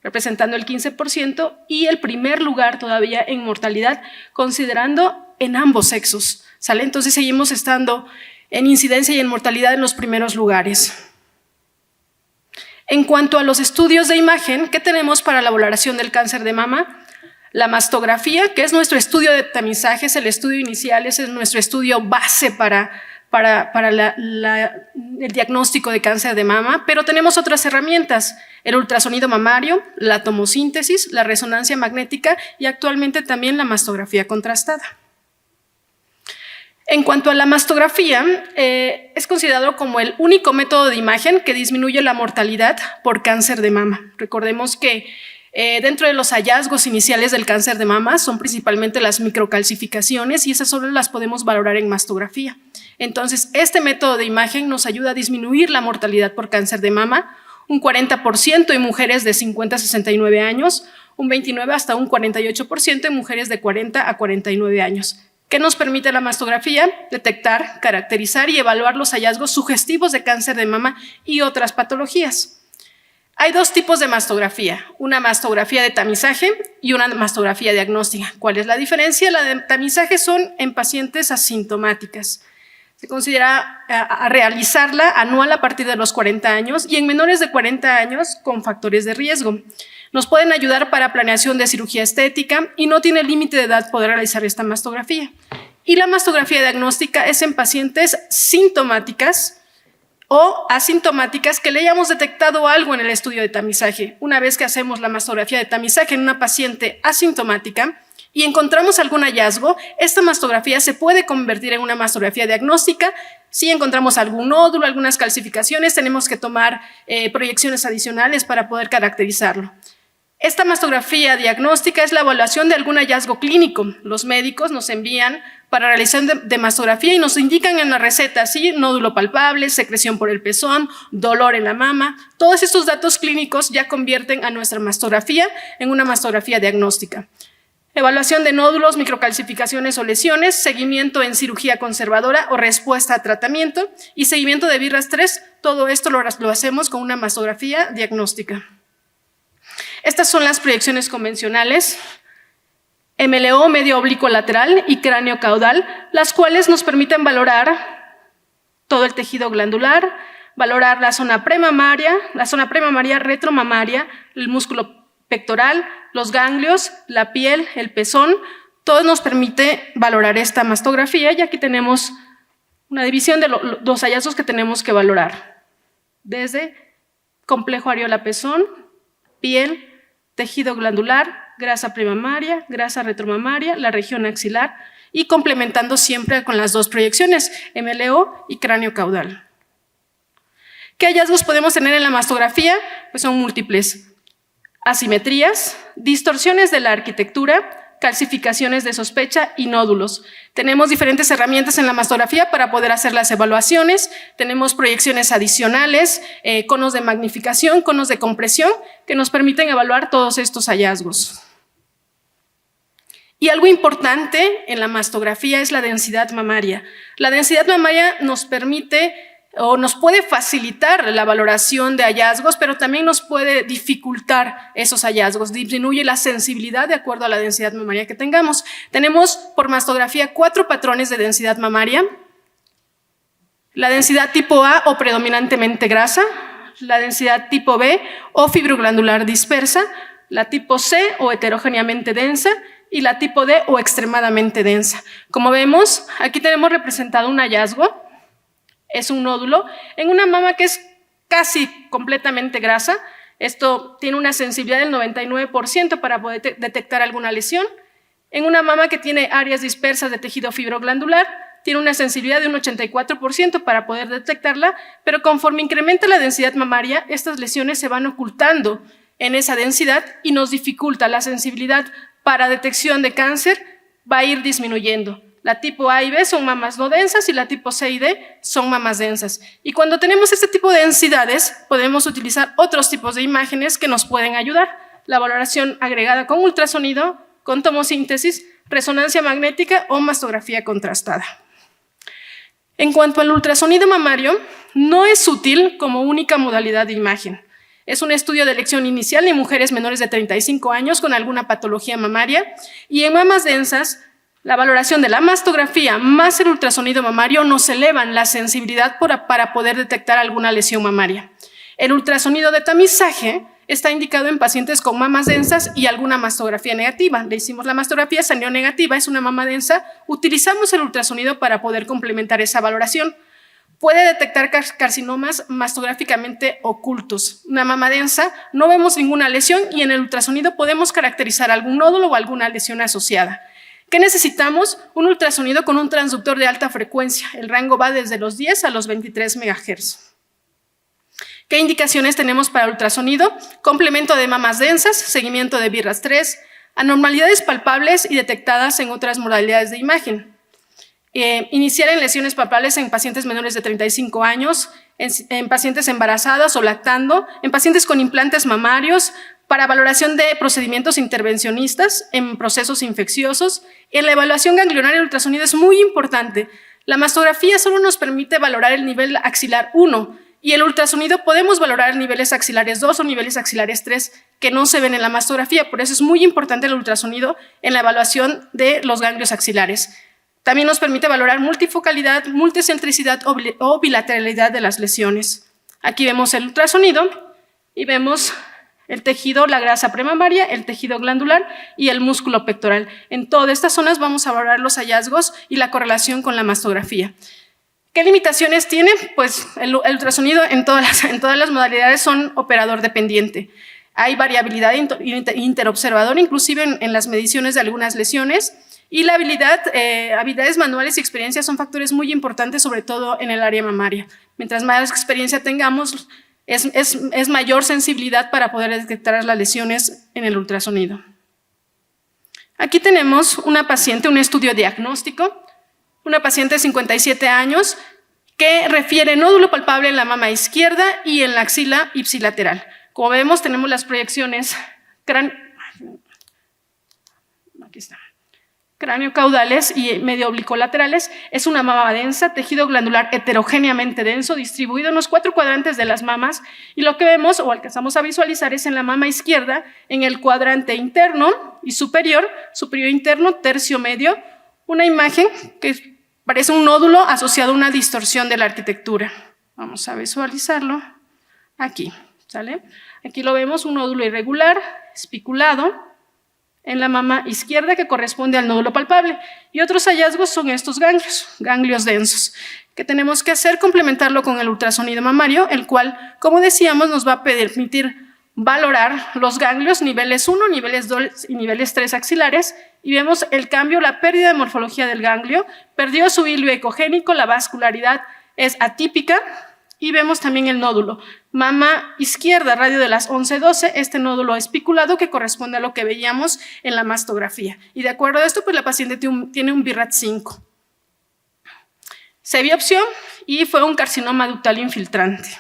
representando el 15%, y el primer lugar todavía en mortalidad, considerando en ambos sexos. ¿Sale? Entonces seguimos estando en incidencia y en mortalidad en los primeros lugares. En cuanto a los estudios de imagen, ¿qué tenemos para la valoración del cáncer de mama? La mastografía, que es nuestro estudio de tamizaje, es el estudio inicial, es nuestro estudio base para el diagnóstico de cáncer de mama, pero tenemos otras herramientas, el ultrasonido mamario, la tomosíntesis, la resonancia magnética y actualmente también la mastografía contrastada. En cuanto a la mastografía, es considerado como el único método de imagen que disminuye la mortalidad por cáncer de mama. Recordemos que dentro de los hallazgos iniciales del cáncer de mama son principalmente las microcalcificaciones y esas solo las podemos valorar en mastografía. Entonces, este método de imagen nos ayuda a disminuir la mortalidad por cáncer de mama, un 40% en mujeres de 50 a 69 años, un 29 hasta un 48% en mujeres de 40 a 49 años. ¿Qué nos permite la mastografía? Detectar, caracterizar y evaluar los hallazgos sugestivos de cáncer de mama y otras patologías. Hay dos tipos de mastografía, una mastografía de tamizaje y una mastografía diagnóstica. ¿Cuál es la diferencia? La de tamizaje son en pacientes asintomáticas. Se considera a realizarla anual a partir de los 40 años y en menores de 40 años con factores de riesgo. Nos pueden ayudar para planeación de cirugía estética y no tiene límite de edad poder realizar esta mastografía. Y la mastografía diagnóstica es en pacientes sintomáticas o asintomáticas que le hayamos detectado algo en el estudio de tamizaje. Una vez que hacemos la mastografía de tamizaje en una paciente asintomática y encontramos algún hallazgo, esta mastografía se puede convertir en una mastografía diagnóstica. Si encontramos algún nódulo, algunas calcificaciones, tenemos que tomar proyecciones adicionales para poder caracterizarlo. Esta mastografía diagnóstica es la evaluación de algún hallazgo clínico. Los médicos nos envían para realizar de mastografía y nos indican en la receta, ¿sí? Nódulo palpable, secreción por el pezón, dolor en la mama. Todos estos datos clínicos ya convierten a nuestra mastografía en una mastografía diagnóstica. Evaluación de nódulos, microcalcificaciones o lesiones, seguimiento en cirugía conservadora o respuesta a tratamiento y seguimiento de BRAF3. Todo esto lo hacemos con una mastografía diagnóstica. Estas son las proyecciones convencionales, MLO medio oblicuo lateral y cráneo caudal, las cuales nos permiten valorar todo el tejido glandular, valorar la zona premamaria, retromamaria, el músculo pectoral, los ganglios, la piel, el pezón. Todo nos permite valorar esta mastografía y aquí tenemos una división de los hallazgos que tenemos que valorar. Desde complejo areola-pezón, piel, tejido glandular, grasa premamaria, grasa retromamaria, la región axilar y complementando siempre con las dos proyecciones, MLO y cráneo caudal. ¿Qué hallazgos podemos tener en la mastografía? Pues son múltiples. Asimetrías, distorsiones de la arquitectura, calcificaciones de sospecha y nódulos. Tenemos diferentes herramientas en la mastografía para poder hacer las evaluaciones. Tenemos proyecciones adicionales, conos de magnificación, conos de compresión, que nos permiten evaluar todos estos hallazgos. Y algo importante en la mastografía es la densidad mamaria. La densidad mamaria nos permite o nos puede facilitar la valoración de hallazgos, pero también nos puede dificultar esos hallazgos, disminuye la sensibilidad de acuerdo a la densidad mamaria que tengamos. Tenemos por mastografía 4 patrones de densidad mamaria: la densidad tipo A o predominantemente grasa, la densidad tipo B o fibroglandular dispersa, la tipo C o heterogéneamente densa y la tipo D o extremadamente densa. Como vemos, aquí tenemos representado un hallazgo. Es un nódulo en una mama que es casi completamente grasa. Esto tiene una sensibilidad del 99% para poder detectar alguna lesión. En una mama que tiene áreas dispersas de tejido fibroglandular, tiene una sensibilidad de un 84% para poder detectarla, pero conforme incrementa la densidad mamaria, estas lesiones se van ocultando en esa densidad y nos dificulta la sensibilidad para detección de cáncer, va a ir disminuyendo. La tipo A y B son mamas no densas y la tipo C y D son mamas densas. Y cuando tenemos este tipo de densidades, podemos utilizar otros tipos de imágenes que nos pueden ayudar. La valoración agregada con ultrasonido, con tomosíntesis, resonancia magnética o mastografía contrastada. En cuanto al ultrasonido mamario, no es útil como única modalidad de imagen. Es un estudio de elección inicial en mujeres menores de 35 años con alguna patología mamaria y en mamas densas, la valoración de la mastografía más el ultrasonido mamario nos elevan la sensibilidad para poder detectar alguna lesión mamaria. El ultrasonido de tamizaje está indicado en pacientes con mamas densas y alguna mastografía negativa. Le hicimos la mastografía, salió negativa, es una mama densa. Utilizamos el ultrasonido para poder complementar esa valoración. Puede detectar carcinomas mastográficamente ocultos. Una mama densa, no vemos ninguna lesión y en el ultrasonido podemos caracterizar algún nódulo o alguna lesión asociada. ¿Qué necesitamos? Un ultrasonido con un transductor de alta frecuencia. El rango va desde los 10 a los 23 MHz. ¿Qué indicaciones tenemos para ultrasonido? Complemento de mamas densas, seguimiento de BRAF 3, anormalidades palpables y detectadas en otras modalidades de imagen. Iniciar en lesiones palpables en pacientes menores de 35 años, en pacientes embarazadas o lactando, en pacientes con implantes mamarios, para valoración de procedimientos intervencionistas en procesos infecciosos. En la evaluación ganglionar el ultrasonido es muy importante. La mastografía solo nos permite valorar el nivel axilar 1 y el ultrasonido podemos valorar niveles axilares 2 o niveles axilares 3 que no se ven en la mastografía. Por eso es muy importante el ultrasonido en la evaluación de los ganglios axilares. También nos permite valorar multifocalidad, multicentricidad o bilateralidad de las lesiones. Aquí vemos el ultrasonido y vemos el tejido, la grasa premamaria, el tejido glandular y el músculo pectoral. En todas estas zonas vamos a valorar los hallazgos y la correlación con la mastografía. ¿Qué limitaciones tiene? Pues el ultrasonido en todas las modalidades son operador dependiente. Hay variabilidad interobservador, inclusive en las mediciones de algunas lesiones. Y la habilidades manuales y experiencia son factores muy importantes, sobre todo en el área mamaria. Mientras más experiencia tengamos, es mayor sensibilidad para poder detectar las lesiones en el ultrasonido. Aquí tenemos una paciente, un estudio diagnóstico, una paciente de 57 años que refiere nódulo palpable en la mama izquierda y en la axila ipsilateral. Como vemos, tenemos las proyecciones cráneo-caudales y medio oblicuolaterales. Es una mama densa, tejido glandular heterogéneamente denso, distribuido en los 4 cuadrantes de las mamas, y lo que vemos o alcanzamos a visualizar es en la mama izquierda, en el cuadrante interno y superior interno, tercio medio, una imagen que parece un nódulo asociado a una distorsión de la arquitectura. Vamos a visualizarlo aquí, ¿sale? Aquí lo vemos, un nódulo irregular, espiculado, en la mama izquierda que corresponde al nódulo palpable. Y otros hallazgos son estos ganglios densos, que tenemos que hacer, complementarlo con el ultrasonido mamario, el cual, como decíamos, nos va a permitir valorar los ganglios niveles 1, niveles 2 y niveles 3 axilares, y vemos el cambio, la pérdida de morfología del ganglio, perdió su hilo ecogénico, la vascularidad es atípica, y vemos también el nódulo. Mama izquierda, radio de las 11-12, este nódulo espiculado que corresponde a lo que veíamos en la mastografía. Y de acuerdo a esto, pues la paciente tiene un BIRAT 5. Se biopsió y fue un carcinoma ductal infiltrante.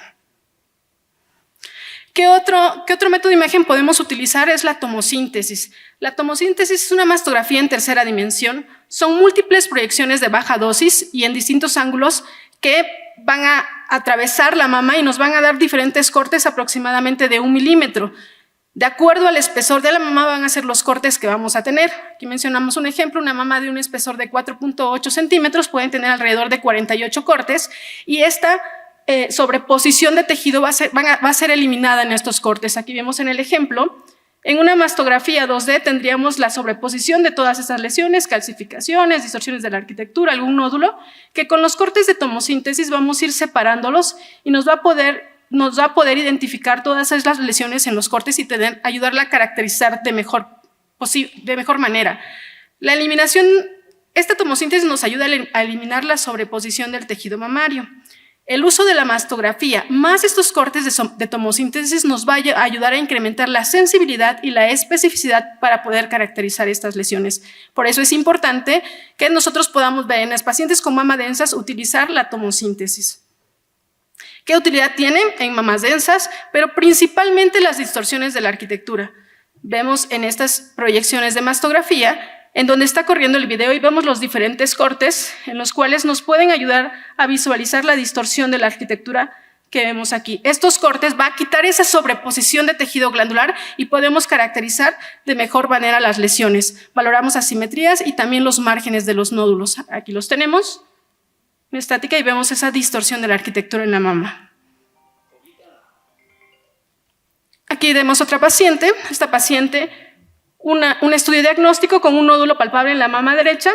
¿Qué otro método de imagen podemos utilizar? Es la tomosíntesis. La tomosíntesis es una mastografía en tercera dimensión. Son múltiples proyecciones de baja dosis y en distintos ángulos que van a atravesar la mama y nos van a dar diferentes cortes aproximadamente de 1 milímetro. De acuerdo al espesor de la mama van a ser los cortes que vamos a tener. Aquí mencionamos un ejemplo, una mama de un espesor de 4.8 centímetros pueden tener alrededor de 48 cortes y esta sobreposición de tejido va a ser eliminada en estos cortes. Aquí vemos en el ejemplo, en una mastografía 2D tendríamos la sobreposición de todas esas lesiones, calcificaciones, distorsiones de la arquitectura, algún nódulo, que con los cortes de tomosíntesis vamos a ir separándolos y nos va a poder identificar todas esas lesiones en los cortes y ayudarla a caracterizar de mejor manera. La eliminación, esta tomosíntesis nos ayuda a eliminar la sobreposición del tejido mamario. El uso de la mastografía más estos cortes de tomosíntesis nos va a ayudar a incrementar la sensibilidad y la especificidad para poder caracterizar estas lesiones. Por eso es importante que nosotros podamos ver en las pacientes con mama densas utilizar la tomosíntesis. ¿Qué utilidad tiene en mamas densas? Pero principalmente las distorsiones de la arquitectura. Vemos en estas proyecciones de mastografía en donde está corriendo el video y vemos los diferentes cortes en los cuales nos pueden ayudar a visualizar la distorsión de la arquitectura que vemos aquí. Estos cortes van a quitar esa sobreposición de tejido glandular y podemos caracterizar de mejor manera las lesiones. Valoramos asimetrías y también los márgenes de los nódulos. Aquí los tenemos en estática y vemos esa distorsión de la arquitectura en la mama. Aquí vemos otra paciente. Esta paciente un estudio diagnóstico con un nódulo palpable en la mama derecha,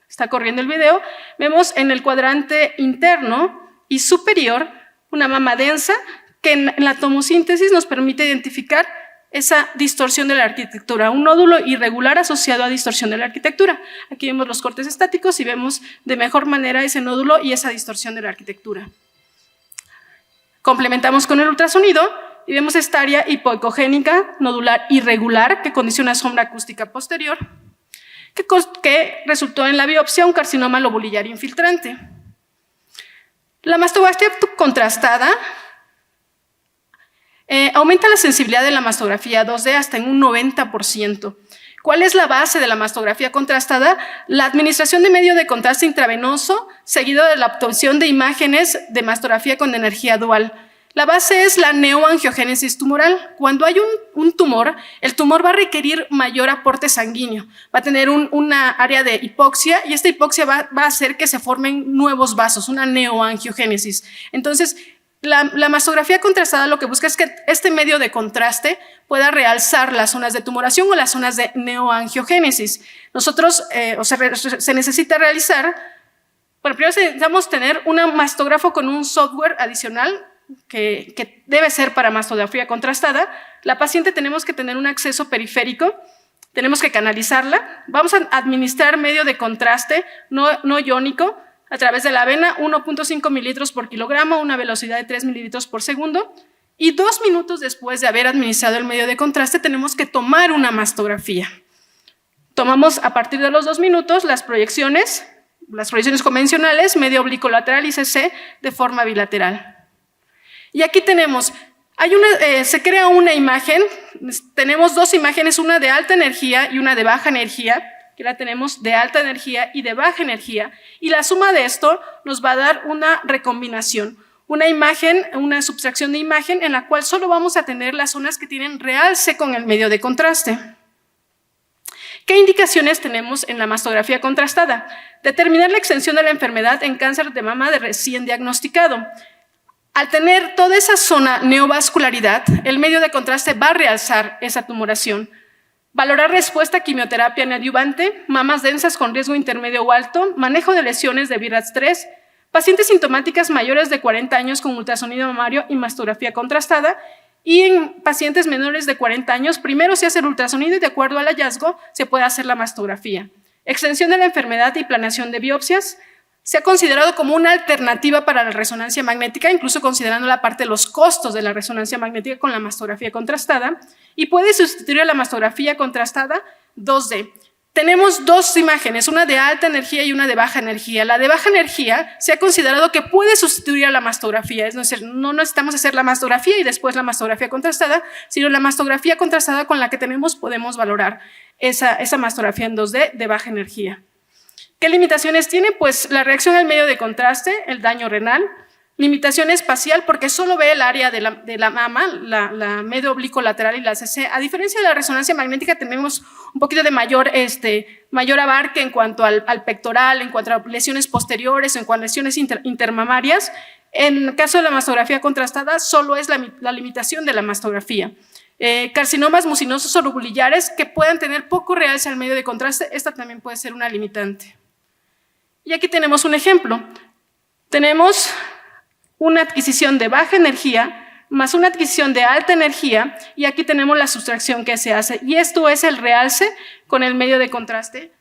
está corriendo el video, vemos en el cuadrante interno y superior una mama densa que en la tomosíntesis nos permite identificar esa distorsión de la arquitectura, un nódulo irregular asociado a distorsión de la arquitectura. Aquí vemos los cortes estáticos y vemos de mejor manera ese nódulo y esa distorsión de la arquitectura. Complementamos con el ultrasonido y vemos esta área hipoecogénica nodular irregular que condiciona sombra acústica posterior, que resultó en la biopsia un carcinoma lobulillar infiltrante. La mastografía contrastada aumenta la sensibilidad de la mastografía 2D hasta en un 90%. ¿Cuál es la base de la mastografía contrastada? La administración de medio de contraste intravenoso seguido de la obtención de imágenes de mastografía con energía dual. La base es la neoangiogénesis tumoral. Cuando hay un tumor, el tumor va a requerir mayor aporte sanguíneo, va a tener una área de hipoxia y esta hipoxia va a hacer que se formen nuevos vasos, una neoangiogénesis. Entonces, la mastografía contrastada lo que busca es que este medio de contraste pueda realzar las zonas de tumoración o las zonas de neoangiogénesis. Nosotros, se necesita realizar, bueno, primero necesitamos tener un mastógrafo con un software adicional que debe ser para mastografía contrastada. La paciente tenemos que tener un acceso periférico, tenemos que canalizarla, vamos a administrar medio de contraste no iónico a través de la vena, 1.5 mililitros por kilogramo, una velocidad de 3 mililitros por segundo, y 2 minutos después de haber administrado el medio de contraste tenemos que tomar una mastografía. Tomamos a partir de los 2 minutos las proyecciones convencionales, medio oblicuo lateral y CC de forma bilateral. Y aquí tenemos, se crea una imagen, tenemos dos imágenes, una de alta energía y una de baja energía, que la tenemos de alta energía y de baja energía, y la suma de esto nos va a dar una recombinación, una imagen, una subtracción de imagen en la cual solo vamos a tener las zonas que tienen realce con el medio de contraste. ¿Qué indicaciones tenemos en la mastografía contrastada? Determinar la extensión de la enfermedad en cáncer de mama de recién diagnosticado. Al tener toda esa zona neovascularidad, el medio de contraste va a realzar esa tumoración. Valorar respuesta a quimioterapia neoadyuvante, mamas densas con riesgo intermedio o alto, manejo de lesiones de BRAF 3, pacientes sintomáticas mayores de 40 años con ultrasonido mamario y mastografía contrastada, y en pacientes menores de 40 años, primero se hace el ultrasonido y de acuerdo al hallazgo se puede hacer la mastografía. Extensión de la enfermedad y planeación de biopsias. Se ha considerado como una alternativa para la resonancia magnética, incluso considerando la parte de los costos de la resonancia magnética con la mastografía contrastada, y puede sustituir a la mastografía contrastada 2D. Tenemos dos imágenes, una de alta energía y una de baja energía. La de baja energía se ha considerado que puede sustituir a la mastografía, es decir, no necesitamos hacer la mastografía y después la mastografía contrastada, sino la mastografía contrastada con la que tenemos podemos valorar esa mastografía en 2D de baja energía. ¿Qué limitaciones tiene? Pues la reacción al medio de contraste, el daño renal, limitación espacial porque solo ve el área de la mama, la medio oblicuo lateral y la CC. A diferencia de la resonancia magnética tenemos un poquito de mayor abarque en cuanto al pectoral, en cuanto a lesiones posteriores, en cuanto a lesiones intermamarias. En el caso de la mastografía contrastada solo es la limitación de la mastografía. Carcinomas mucinosos o rubulillares que puedan tener poco realce al medio de contraste, esta también puede ser una limitante. Y aquí tenemos un ejemplo. Tenemos una adquisición de baja energía más una adquisición de alta energía y aquí tenemos la sustracción que se hace y esto es el realce con el medio de contraste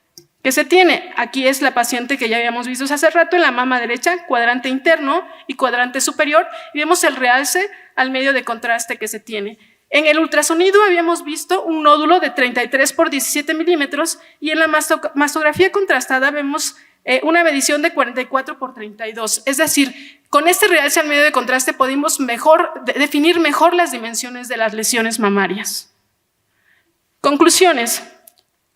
que se tiene. Aquí es la paciente que ya habíamos visto hace rato en la mama derecha, cuadrante interno y cuadrante superior y vemos el realce al medio de contraste que se tiene. En el ultrasonido habíamos visto un nódulo de 33 por 17 milímetros y en la mastografía contrastada vemos una medición de 44 por 32. Es decir, con este realce al medio de contraste podemos definir mejor las dimensiones de las lesiones mamarias. Conclusiones.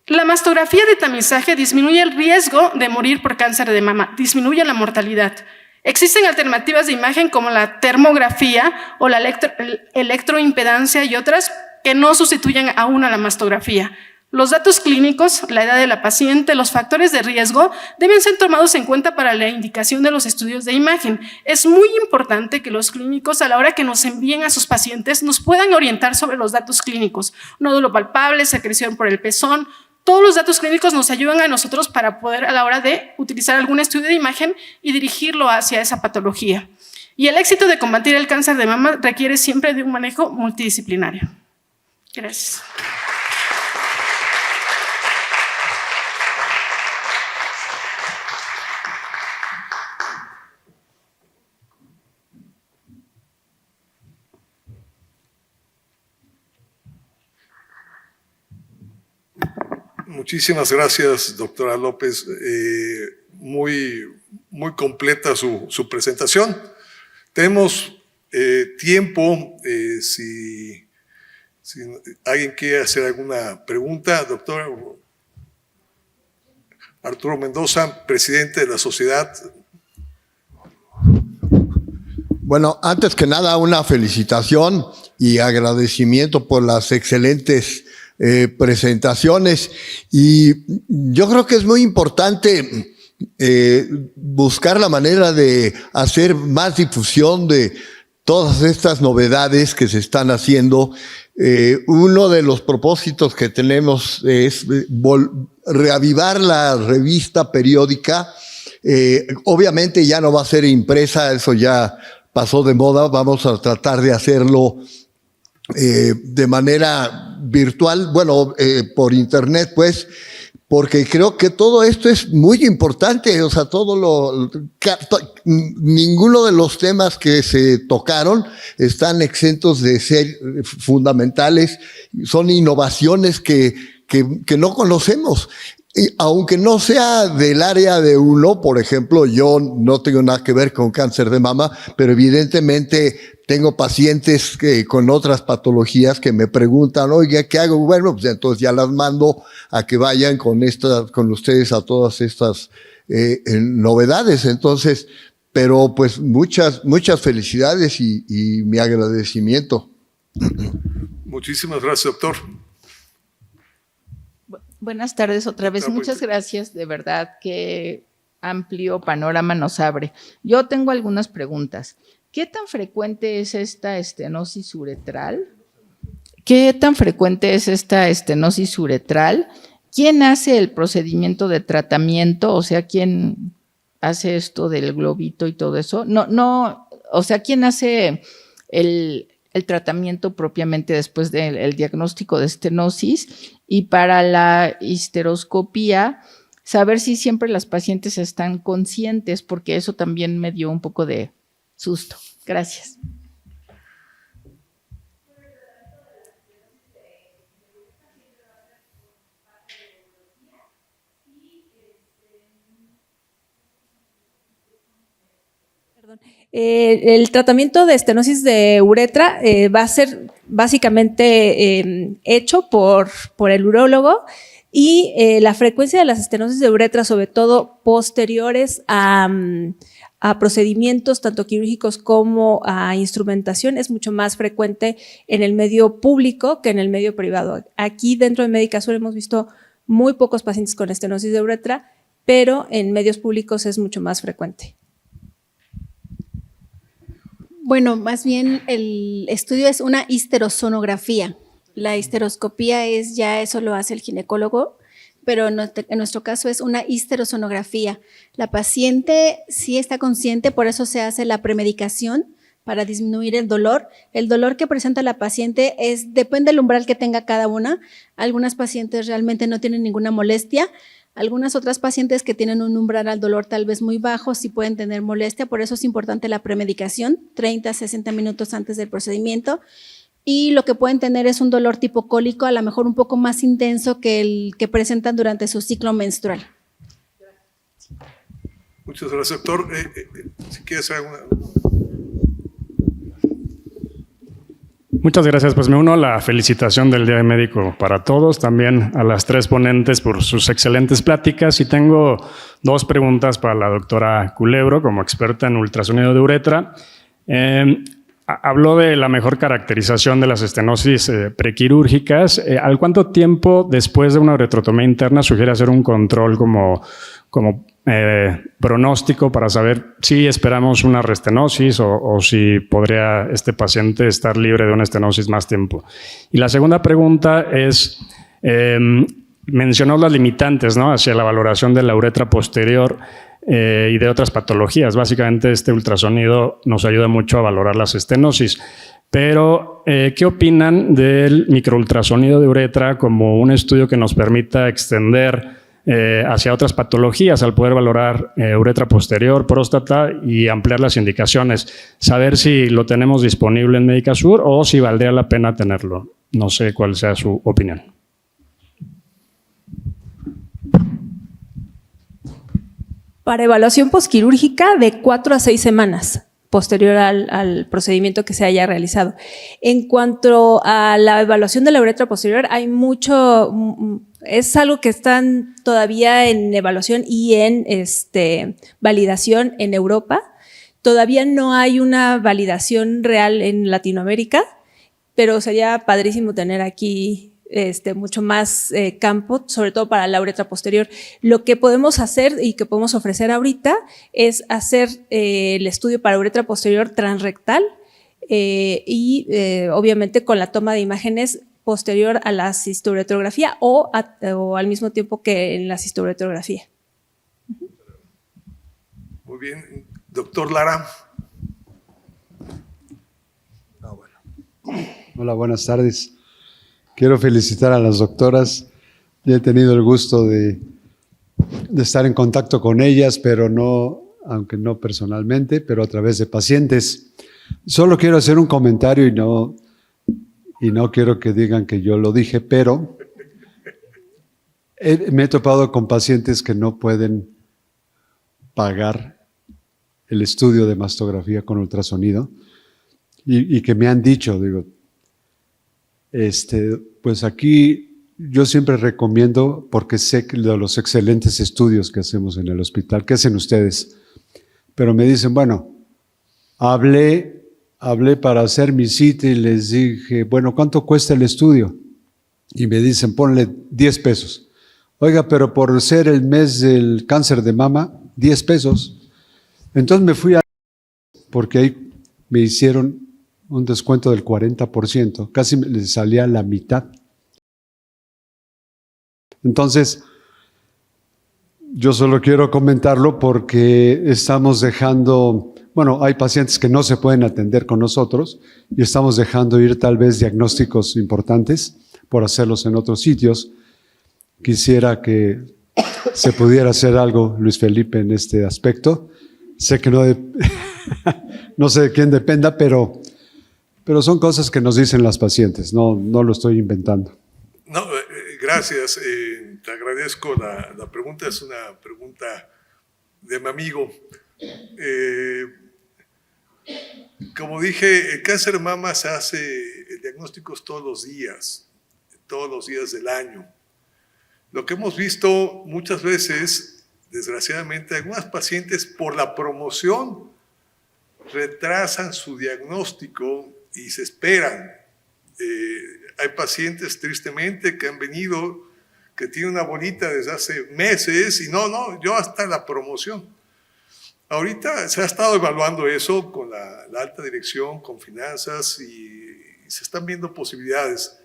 La mastografía de tamizaje disminuye el riesgo de morir por cáncer de mama, disminuye la mortalidad. Existen alternativas de imagen como la termografía o la electroimpedancia y otras que no sustituyen aún a la mastografía. Los datos clínicos, la edad de la paciente, los factores de riesgo deben ser tomados en cuenta para la indicación de los estudios de imagen. Es muy importante que los clínicos a la hora que nos envíen a sus pacientes nos puedan orientar sobre los datos clínicos. Nódulo palpable, secreción por el pezón, todos los datos clínicos nos ayudan a nosotros para poder a la hora de utilizar algún estudio de imagen y dirigirlo hacia esa patología. Y el éxito de combatir el cáncer de mama requiere siempre de un manejo multidisciplinario. Gracias. Muchísimas gracias, doctora López. Muy completa su presentación. Tenemos tiempo, si alguien quiere hacer alguna pregunta. Doctor Arturo Mendoza, presidente de la sociedad. Bueno, antes que nada, una felicitación y agradecimiento por las excelentes presentaciones y yo creo que es muy importante buscar la manera de hacer más difusión de todas estas novedades que se están haciendo. Uno de los propósitos que tenemos es reavivar la revista periódica. Obviamente ya no va a ser impresa, eso ya pasó de moda, vamos a tratar de hacerlo de manera virtual, bueno, por internet, pues, porque creo que todo esto es muy importante, o sea, ninguno de los temas que se tocaron están exentos de ser fundamentales, son innovaciones que no conocemos. Y aunque no sea del área de uno, por ejemplo, yo no tengo nada que ver con cáncer de mama, pero evidentemente tengo pacientes con otras patologías que me preguntan, oiga, ¿qué hago? Bueno, pues entonces ya las mando a que vayan con ustedes a todas estas novedades. Entonces, pero pues muchas felicidades y mi agradecimiento. Muchísimas gracias, doctor. Buenas tardes otra vez. Muchas gracias, de verdad, qué amplio panorama nos abre. Yo tengo algunas preguntas. ¿qué tan frecuente es esta estenosis uretral? ¿Qué tan frecuente es esta estenosis uretral? ¿Quién hace el procedimiento de tratamiento? O sea, ¿quién hace esto del globito y todo eso? O sea, ¿quién hace el tratamiento propiamente después del diagnóstico de estenosis? Y para la histeroscopía, saber si siempre las pacientes están conscientes, porque eso también me dio un poco de susto. Gracias. El tratamiento de estenosis de uretra va a ser básicamente hecho por el urólogo y la frecuencia de las estenosis de uretra, sobre todo posteriores a procedimientos tanto quirúrgicos como a instrumentación, es mucho más frecuente en el medio público que en el medio privado. Aquí dentro de Medicasur hemos visto muy pocos pacientes con estenosis de uretra, pero en medios públicos es mucho más frecuente. Bueno, más bien el estudio es una histerosonografía. La histeroscopía eso lo hace el ginecólogo, pero en nuestro caso es una histerosonografía. La paciente sí está consciente, por eso se hace la premedicación para disminuir el dolor. El dolor que presenta la paciente depende del umbral que tenga cada una. Algunas pacientes realmente no tienen ninguna molestia. Algunas otras pacientes que tienen un umbral al dolor tal vez muy bajo sí pueden tener molestia, por eso es importante la premedicación, 30 a 60 minutos antes del procedimiento. Y lo que pueden tener es un dolor tipo cólico, a lo mejor un poco más intenso que el que presentan durante su ciclo menstrual. Muchas gracias, doctor. Si quieres hacer alguna... Muchas gracias. Pues me uno a la felicitación del Día de Médico para todos, también a las tres ponentes por sus excelentes pláticas. Y tengo dos preguntas para la doctora Culebro, como experta en ultrasonido de uretra. Habló de la mejor caracterización de las estenosis prequirúrgicas. ¿Al cuánto tiempo después de una uretrotomía interna sugiere hacer un control como pronóstico para saber si esperamos una restenosis o si podría este paciente estar libre de una estenosis más tiempo? Y la segunda pregunta es, mencionó las limitantes, ¿no?, hacia la valoración de la uretra posterior y de otras patologías. Básicamente este ultrasonido nos ayuda mucho a valorar las estenosis. Pero, ¿qué opinan del microultrasonido de uretra como un estudio que nos permita extender hacia otras patologías al poder valorar uretra posterior, próstata y ampliar las indicaciones? Saber si lo tenemos disponible en Medicasur o si valdría la pena tenerlo. No sé cuál sea su opinión. Para evaluación posquirúrgica de 4 a 6 semanas posterior al procedimiento que se haya realizado. En cuanto a la evaluación de la uretra posterior, hay es algo que están todavía en evaluación y en validación en Europa. Todavía no hay una validación real en Latinoamérica, pero sería padrísimo tener aquí mucho más campo, sobre todo para la uretra posterior. Lo que podemos hacer y que podemos ofrecer ahorita es hacer el estudio para uretra posterior transrectal y obviamente con la toma de imágenes posterior a la cisturetrografía o al mismo tiempo que en la cisturetrografía. Muy bien. Doctor Lara. Hola, buenas tardes. Quiero felicitar a las doctoras. Ya he tenido el gusto de estar en contacto con ellas, pero no, aunque no personalmente, pero a través de pacientes. Solo quiero hacer un comentario y no quiero que digan que yo lo dije, pero me he topado con pacientes que no pueden pagar el estudio de mastografía con ultrasonido y que me han dicho, digo, pues aquí yo siempre recomiendo, porque sé que los excelentes estudios que hacemos en el hospital, que hacen ustedes, pero me dicen, bueno, hablé para hacer mi cita y les dije, bueno, ¿cuánto cuesta el estudio? Y me dicen, ponle 10 pesos. Oiga, pero por ser el mes del cáncer de mama, 10 pesos. Entonces me fui porque hay me hicieron un descuento del 40%, casi le salía la mitad. Entonces, yo solo quiero comentarlo porque estamos dejando, bueno, hay pacientes que no se pueden atender con nosotros y estamos dejando ir tal vez diagnósticos importantes por hacerlos en otros sitios. Quisiera que se pudiera hacer algo, Luis Felipe, en este aspecto. Sé que no sé de quién dependa, pero son cosas que nos dicen las pacientes, no lo estoy inventando. No, gracias. Te agradezco la pregunta. Es una pregunta de mi amigo. Como dije, el cáncer de mama se hace diagnósticos todos los días del año. Lo que hemos visto muchas veces, desgraciadamente, algunas pacientes por la promoción retrasan su diagnóstico y se esperan. Hay pacientes, tristemente, que han venido, que tienen una bolita desde hace meses y no, yo hasta la promoción. Ahorita se ha estado evaluando eso con la alta dirección, con finanzas y se están viendo posibilidades.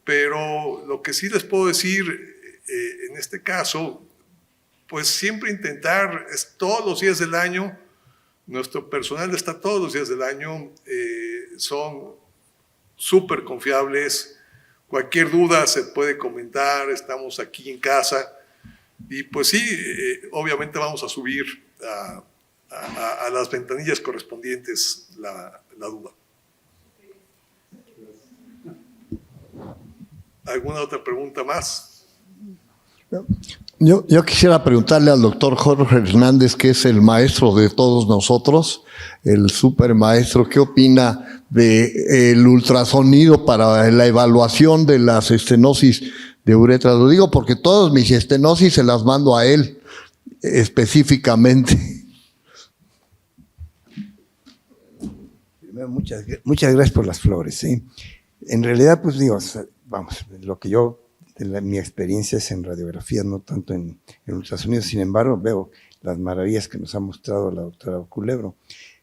Pero lo que sí les puedo decir en este caso, pues siempre intentar, es todos los días del año, nuestro personal está todos los días del año, son súper confiables, cualquier duda se puede comentar, estamos aquí en casa y pues sí, obviamente vamos a subir a las ventanillas correspondientes la duda. ¿Alguna otra pregunta más? Yo quisiera preguntarle al doctor Jorge Hernández, que es el maestro de todos nosotros, el supermaestro, ¿qué opina del ultrasonido para la evaluación de las estenosis de uretra? Lo digo porque todas mis estenosis se las mando a él específicamente. Primero, muchas gracias por las flores. ¿Sí? En realidad, pues digo, vamos, lo que yo... mi experiencia es en radiografía, no tanto en ultrasonido. Sin embargo, veo las maravillas que nos ha mostrado la doctora Culebro.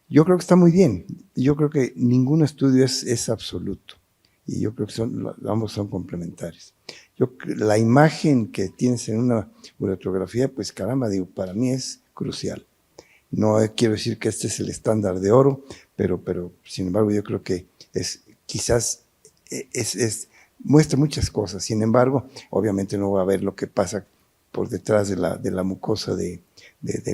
Yo creo que está muy bien. Yo creo que ningún estudio es absoluto. Y yo creo que ambos son complementarios. La imagen que tienes en una uretrografía, pues caramba, digo, para mí es crucial. No quiero decir que este es el estándar de oro, pero sin embargo yo creo que quizás muestra muchas cosas. Sin embargo, obviamente no va a ver lo que pasa por detrás de la mucosa de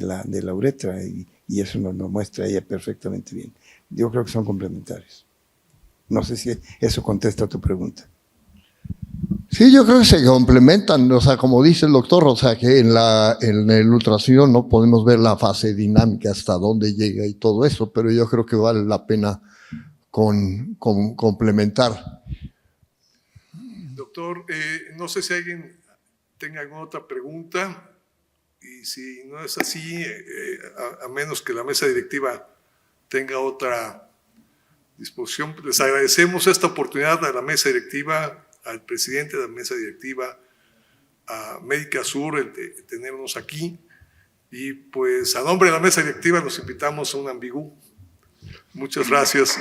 la uretra y eso nos muestra ella perfectamente bien. Yo creo que son complementarios. No sé si eso contesta a tu pregunta. Sí, yo creo que se complementan, o sea, como dice el doctor, o sea, que en el ultrasonido no podemos ver la fase dinámica, hasta dónde llega y todo eso, pero yo creo que vale la pena complementar. Doctor, no sé si alguien tenga alguna otra pregunta y si no es así, a menos que la mesa directiva tenga otra disposición, les agradecemos esta oportunidad a la mesa directiva, al presidente de la mesa directiva, a Médica Sur, el de tenernos aquí y pues a nombre de la mesa directiva los invitamos a un ambigú. Muchas gracias.